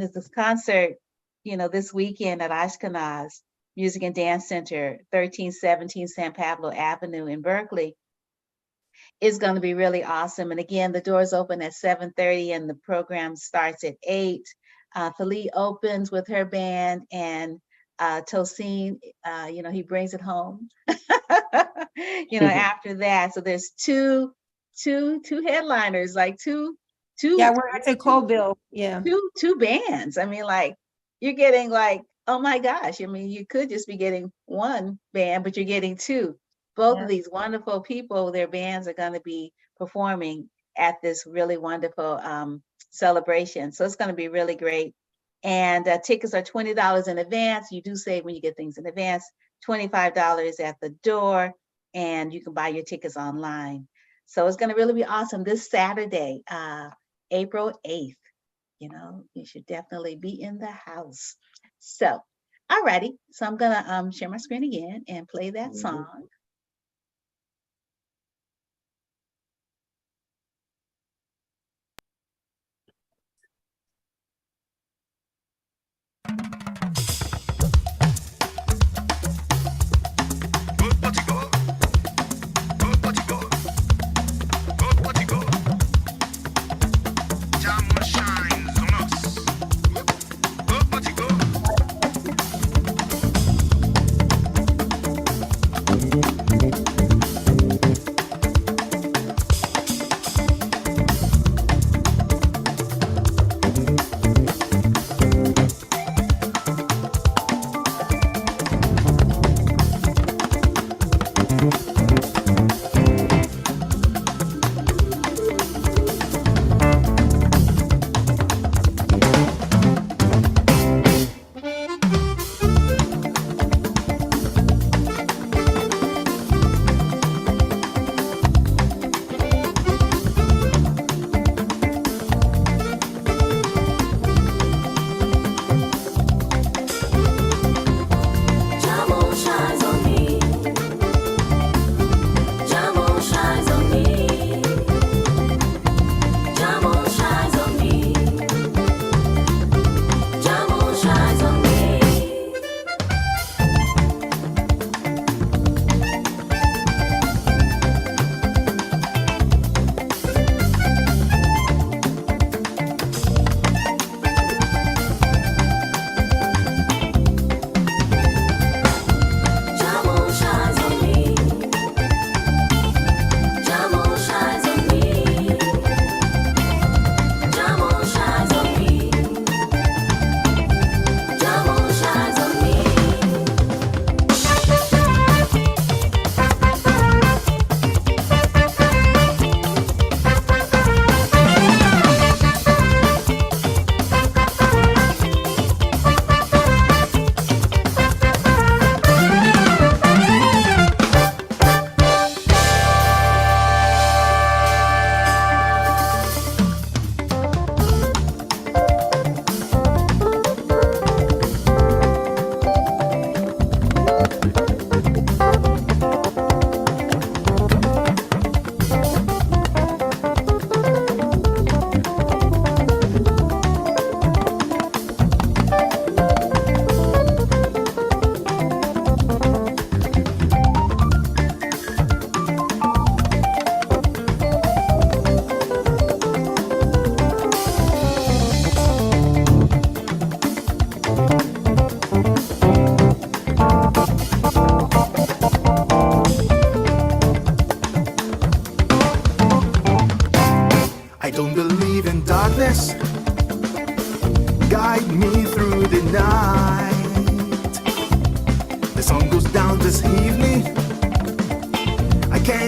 this concert, you know, this weekend at Ashkenaz Music and Dance Center, 1317 San Pablo Avenue in Berkeley, is going to be really awesome. And again, the doors open at 7:30 and the program starts at 8. Feli opens with her band, and Tosin, you know, he brings it home. You know, after that, so there's two headliners, like two. Yeah, we're at the Colville. Yeah, two bands. I mean, like, you're getting like, oh my gosh. I mean, you could just be getting one band, but you're getting two. Both of these wonderful people, their bands are going to be performing at this really wonderful celebration. So it's going to be really great. And tickets are $20 in advance. You do save when you get things in advance. $25 at the door, and you can buy your tickets online. So it's going to really be awesome this Saturday, April 8th. You know, you should definitely be in the house. So, all righty. So I'm going to share my screen again and play that song.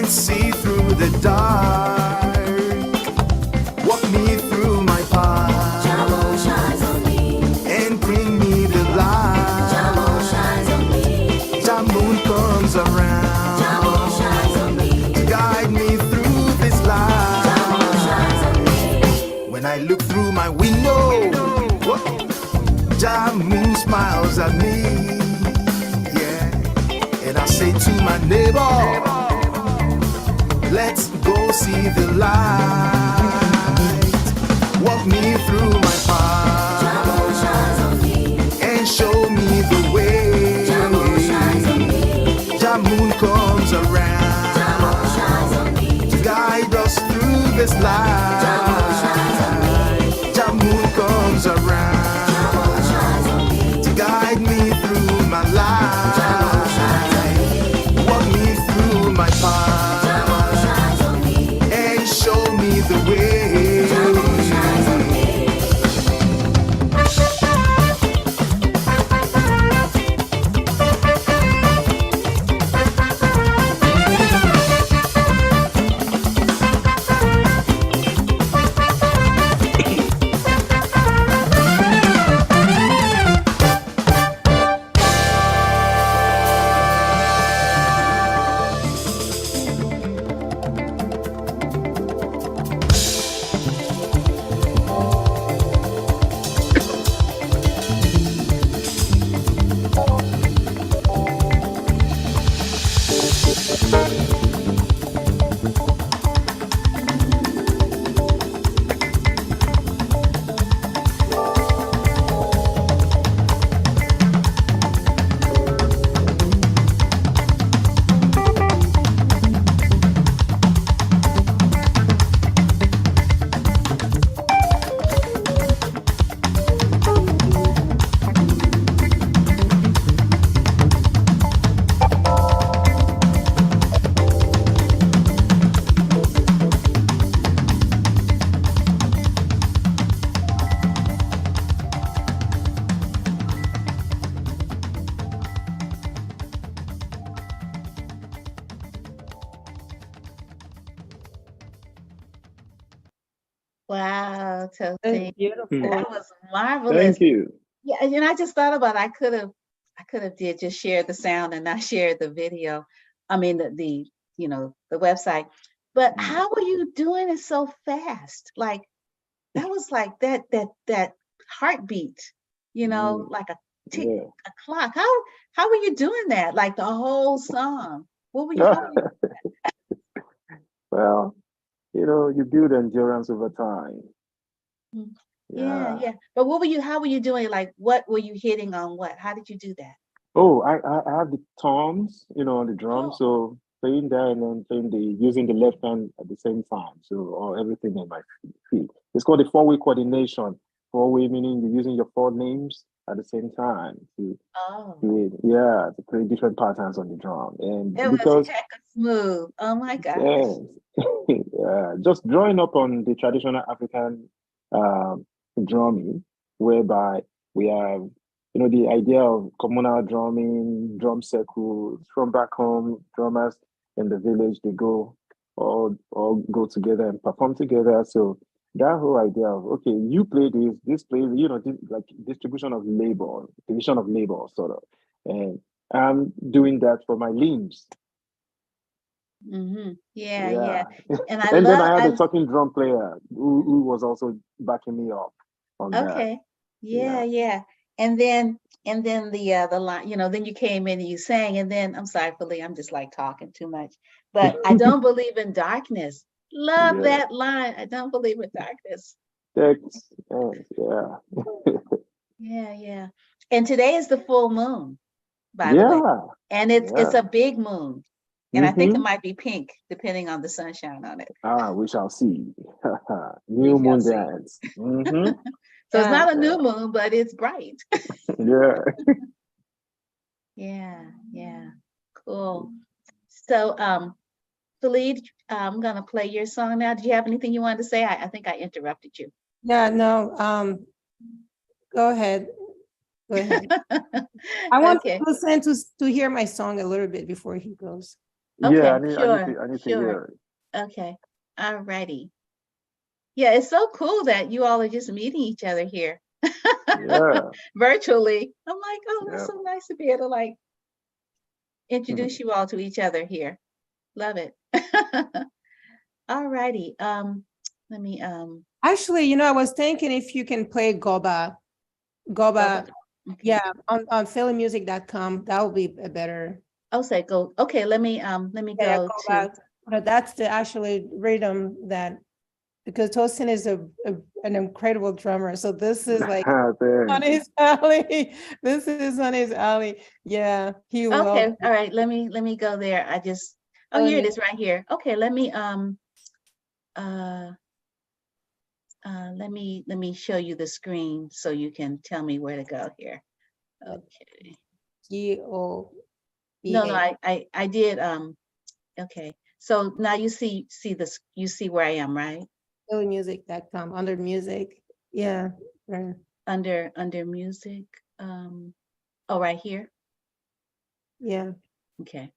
can't see through the dark. Walk me through my path. Jah moon shines on me. And bring me the light. Jah moon shines on me. Jah moon comes around. Jah moon shines on me. To guide me through this life. Jah moon shines on me. When I look through my window, Jah moon smiles at me. Yeah. And I say to my neighbor, let's go see the light. Walk me through my path. Jah moon shines on me. And show me the way. Jah moon shines on me. Jah moon comes around. Jah moon shines on me. To guide us through this life. Jah moon shines on me. Jah moon comes around. Jah moon shines on me. To guide me through my life. Jah moon shines on me. Walk me through my path. Jah moon shines on me. And show me the way. Jah moon shines on me. Wow, Tosin. That's beautiful. That was marvelous. Thank you. Yeah, and I just thought about I could have did just share the sound and not share the video. I mean the the website. But how are you doing it so fast? Like that was like that heartbeat, like a tick, Yeah. a clock. How were you doing that? Like the whole song. What were you doing? Well, you build endurance over time. Yeah. But how were you doing? Like what were you hitting on what? How did you do that? Oh, I have the toms, on the drum. Oh. So playing that and then using the left hand at the same time. So everything on my feet. It's called the four-way coordination. Four-way meaning you're using your four names at the same time to play different patterns on the drum. And It was heck of smooth. Oh my gosh. yeah, just drawing up on the traditional African drumming, whereby we have, the idea of communal drumming, drum circles. From back home, drummers in the village, they all go together and perform together. So that whole idea of, okay, you play this plays, like distribution of labor, division of labor, sort of. And I'm doing that for my limbs. Mm-hmm. Yeah. And then I had a talking drum player who was also backing me up on that. Okay. Yeah. And then the line, then you came in and you sang, and then I'm sorry, Philly, I'm just like talking too much. But I don't believe in darkness. Love that line. I don't believe in darkness. Yeah. And today is the full moon, by the way. And it's a big moon. And I think it might be pink, depending on the sunshine on it. We shall see. New moon dance. So it's not a new moon, but it's bright. Yeah. Cool. So, Khalid, I'm gonna play your song now. Do you have anything you wanted to say? I think I interrupted you. Yeah, no. Go ahead. I want to listen to hear my song a little bit before he goes. Yeah, Okay, I need to sure. hear it. Okay, all righty. Yeah, it's so cool that you all are just meeting each other here Yeah, virtually. I'm like, oh, that's yeah. so nice to be able to like introduce you all to each other here. Love it. All righty. Let me Actually, you know, I was thinking if you can play Goba, okay. yeah, on phillymusic.com, that would be a better. I'll say go. Okay, let me Yeah, go to Goba. But that's the actually rhythm that, because Tosin is an incredible drummer. So this is like on Thanks. his alley. This is on his alley. Yeah, he will. okay, all right, let me go there. I just here it is right here. Okay, let me let me show you the screen so you can tell me where to go here. Okay. G-O-B-A. No, I did okay. So now you see this, you see where I am, right? phillymusic.com under music. Yeah. Right. Under music. Oh, right here. Yeah. Okay.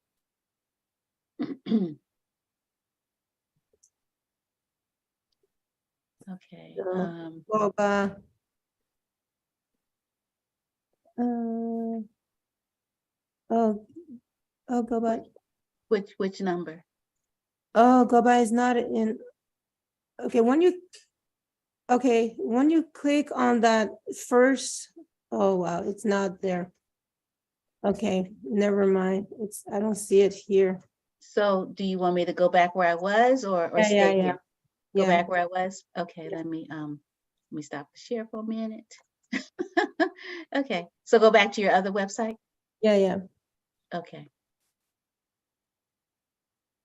Okay. Goba. Goba. Which number? Oh, Goba is not in. Okay, when you click on that first, oh wow, it's not there. Okay, never mind. I don't see it here. So do you want me to go back where I was or Yeah, stay yeah, here? yeah. Go Yeah. back where I was? Okay, let me stop the share for a minute. Okay, so go back to your other website. Yeah, yeah. Okay.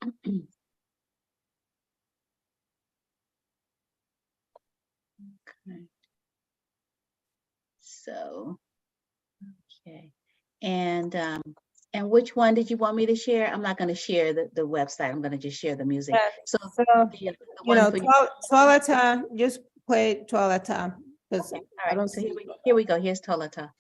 Okay. So, okay. And which one did you want me to share? I'm not going to share the website. I'm going to just share the music. Yeah, So, so, the you one know, for you. Toilata, just play Toilata. Because Okay, I all don't right. So see. here we go. Here's Tolata.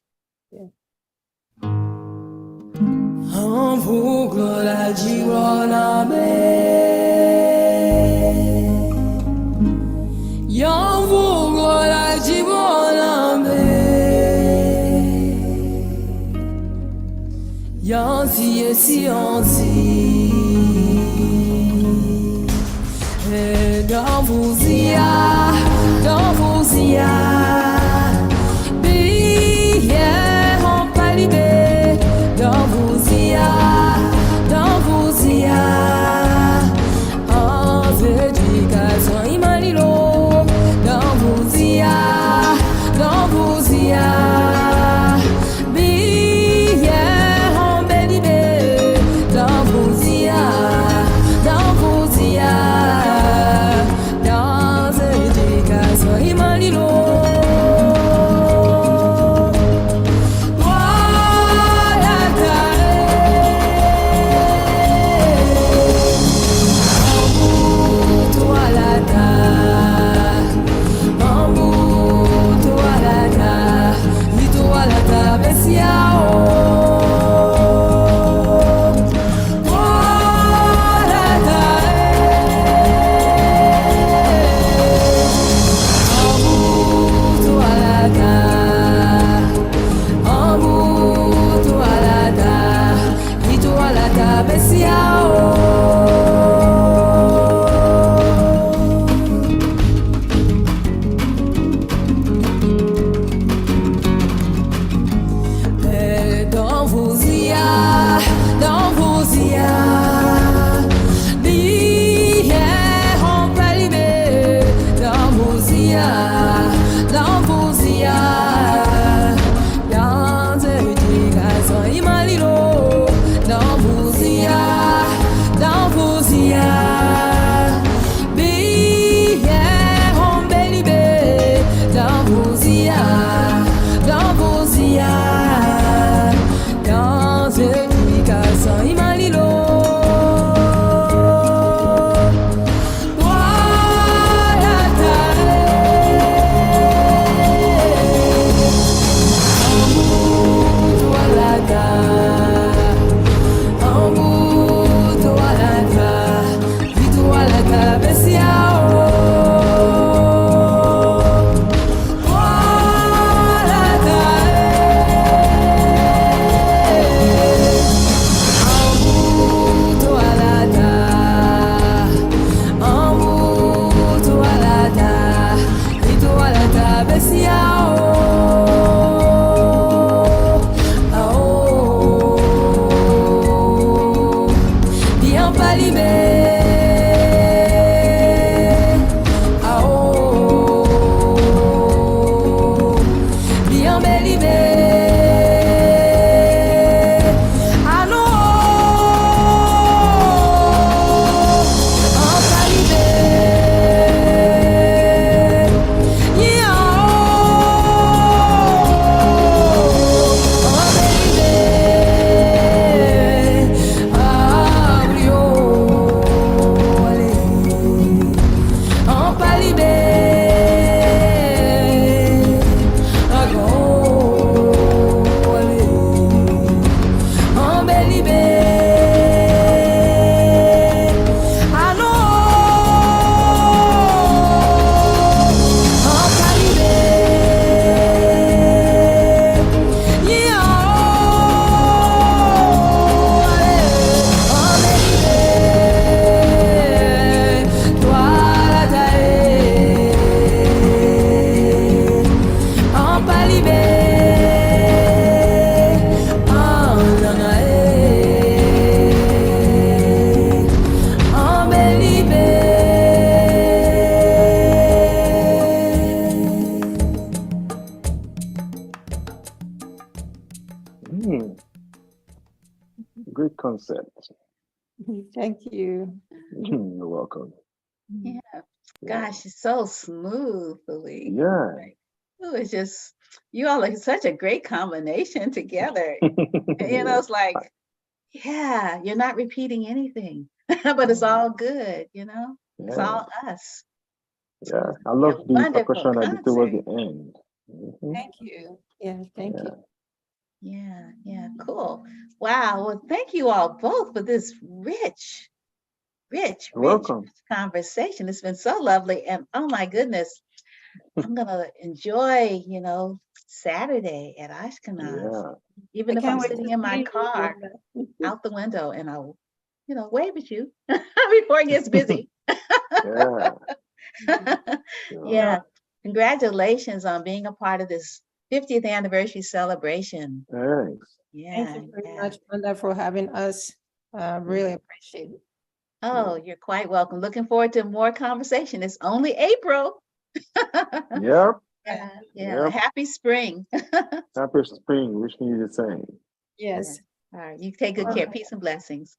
Yanzi esi yanzi, dans vous y a, billet en palidé, dans vous y a, en éducation imanilo, dans vous y a, billet en palidé, dans vous y a, dans Great concept. Thank you. You're welcome. Yeah. Gosh, it's so smoothly. Yeah. Like, oh, it's just, you all are such a great combination together. It's like, yeah, you're not repeating anything, but it's all good, It's all us. Yeah, I love the wonderful percussion at the towards the concert. end. Thank you. Yeah, thank you. Yeah, cool. Wow. Well, thank you all both for this rich Welcome. conversation. It's been so lovely. And oh my goodness, I'm gonna enjoy, Saturday at Ashkenaz. Yeah. Even I if can't I'm wait sitting to in my see you, car Wanda. out the window and I'll, wave at you before it gets busy. Yeah. Yeah. Congratulations on being a part of this 50th anniversary celebration. Thanks. Yeah. Thank you very much, Wanda, for having us. Really appreciate it. Oh, you're quite welcome. Looking forward to more conversation. It's only April. Yep. Yeah. Yep. Happy spring. Happy spring. Wishing you the same. Yes. All right. You take good care. Peace and blessings.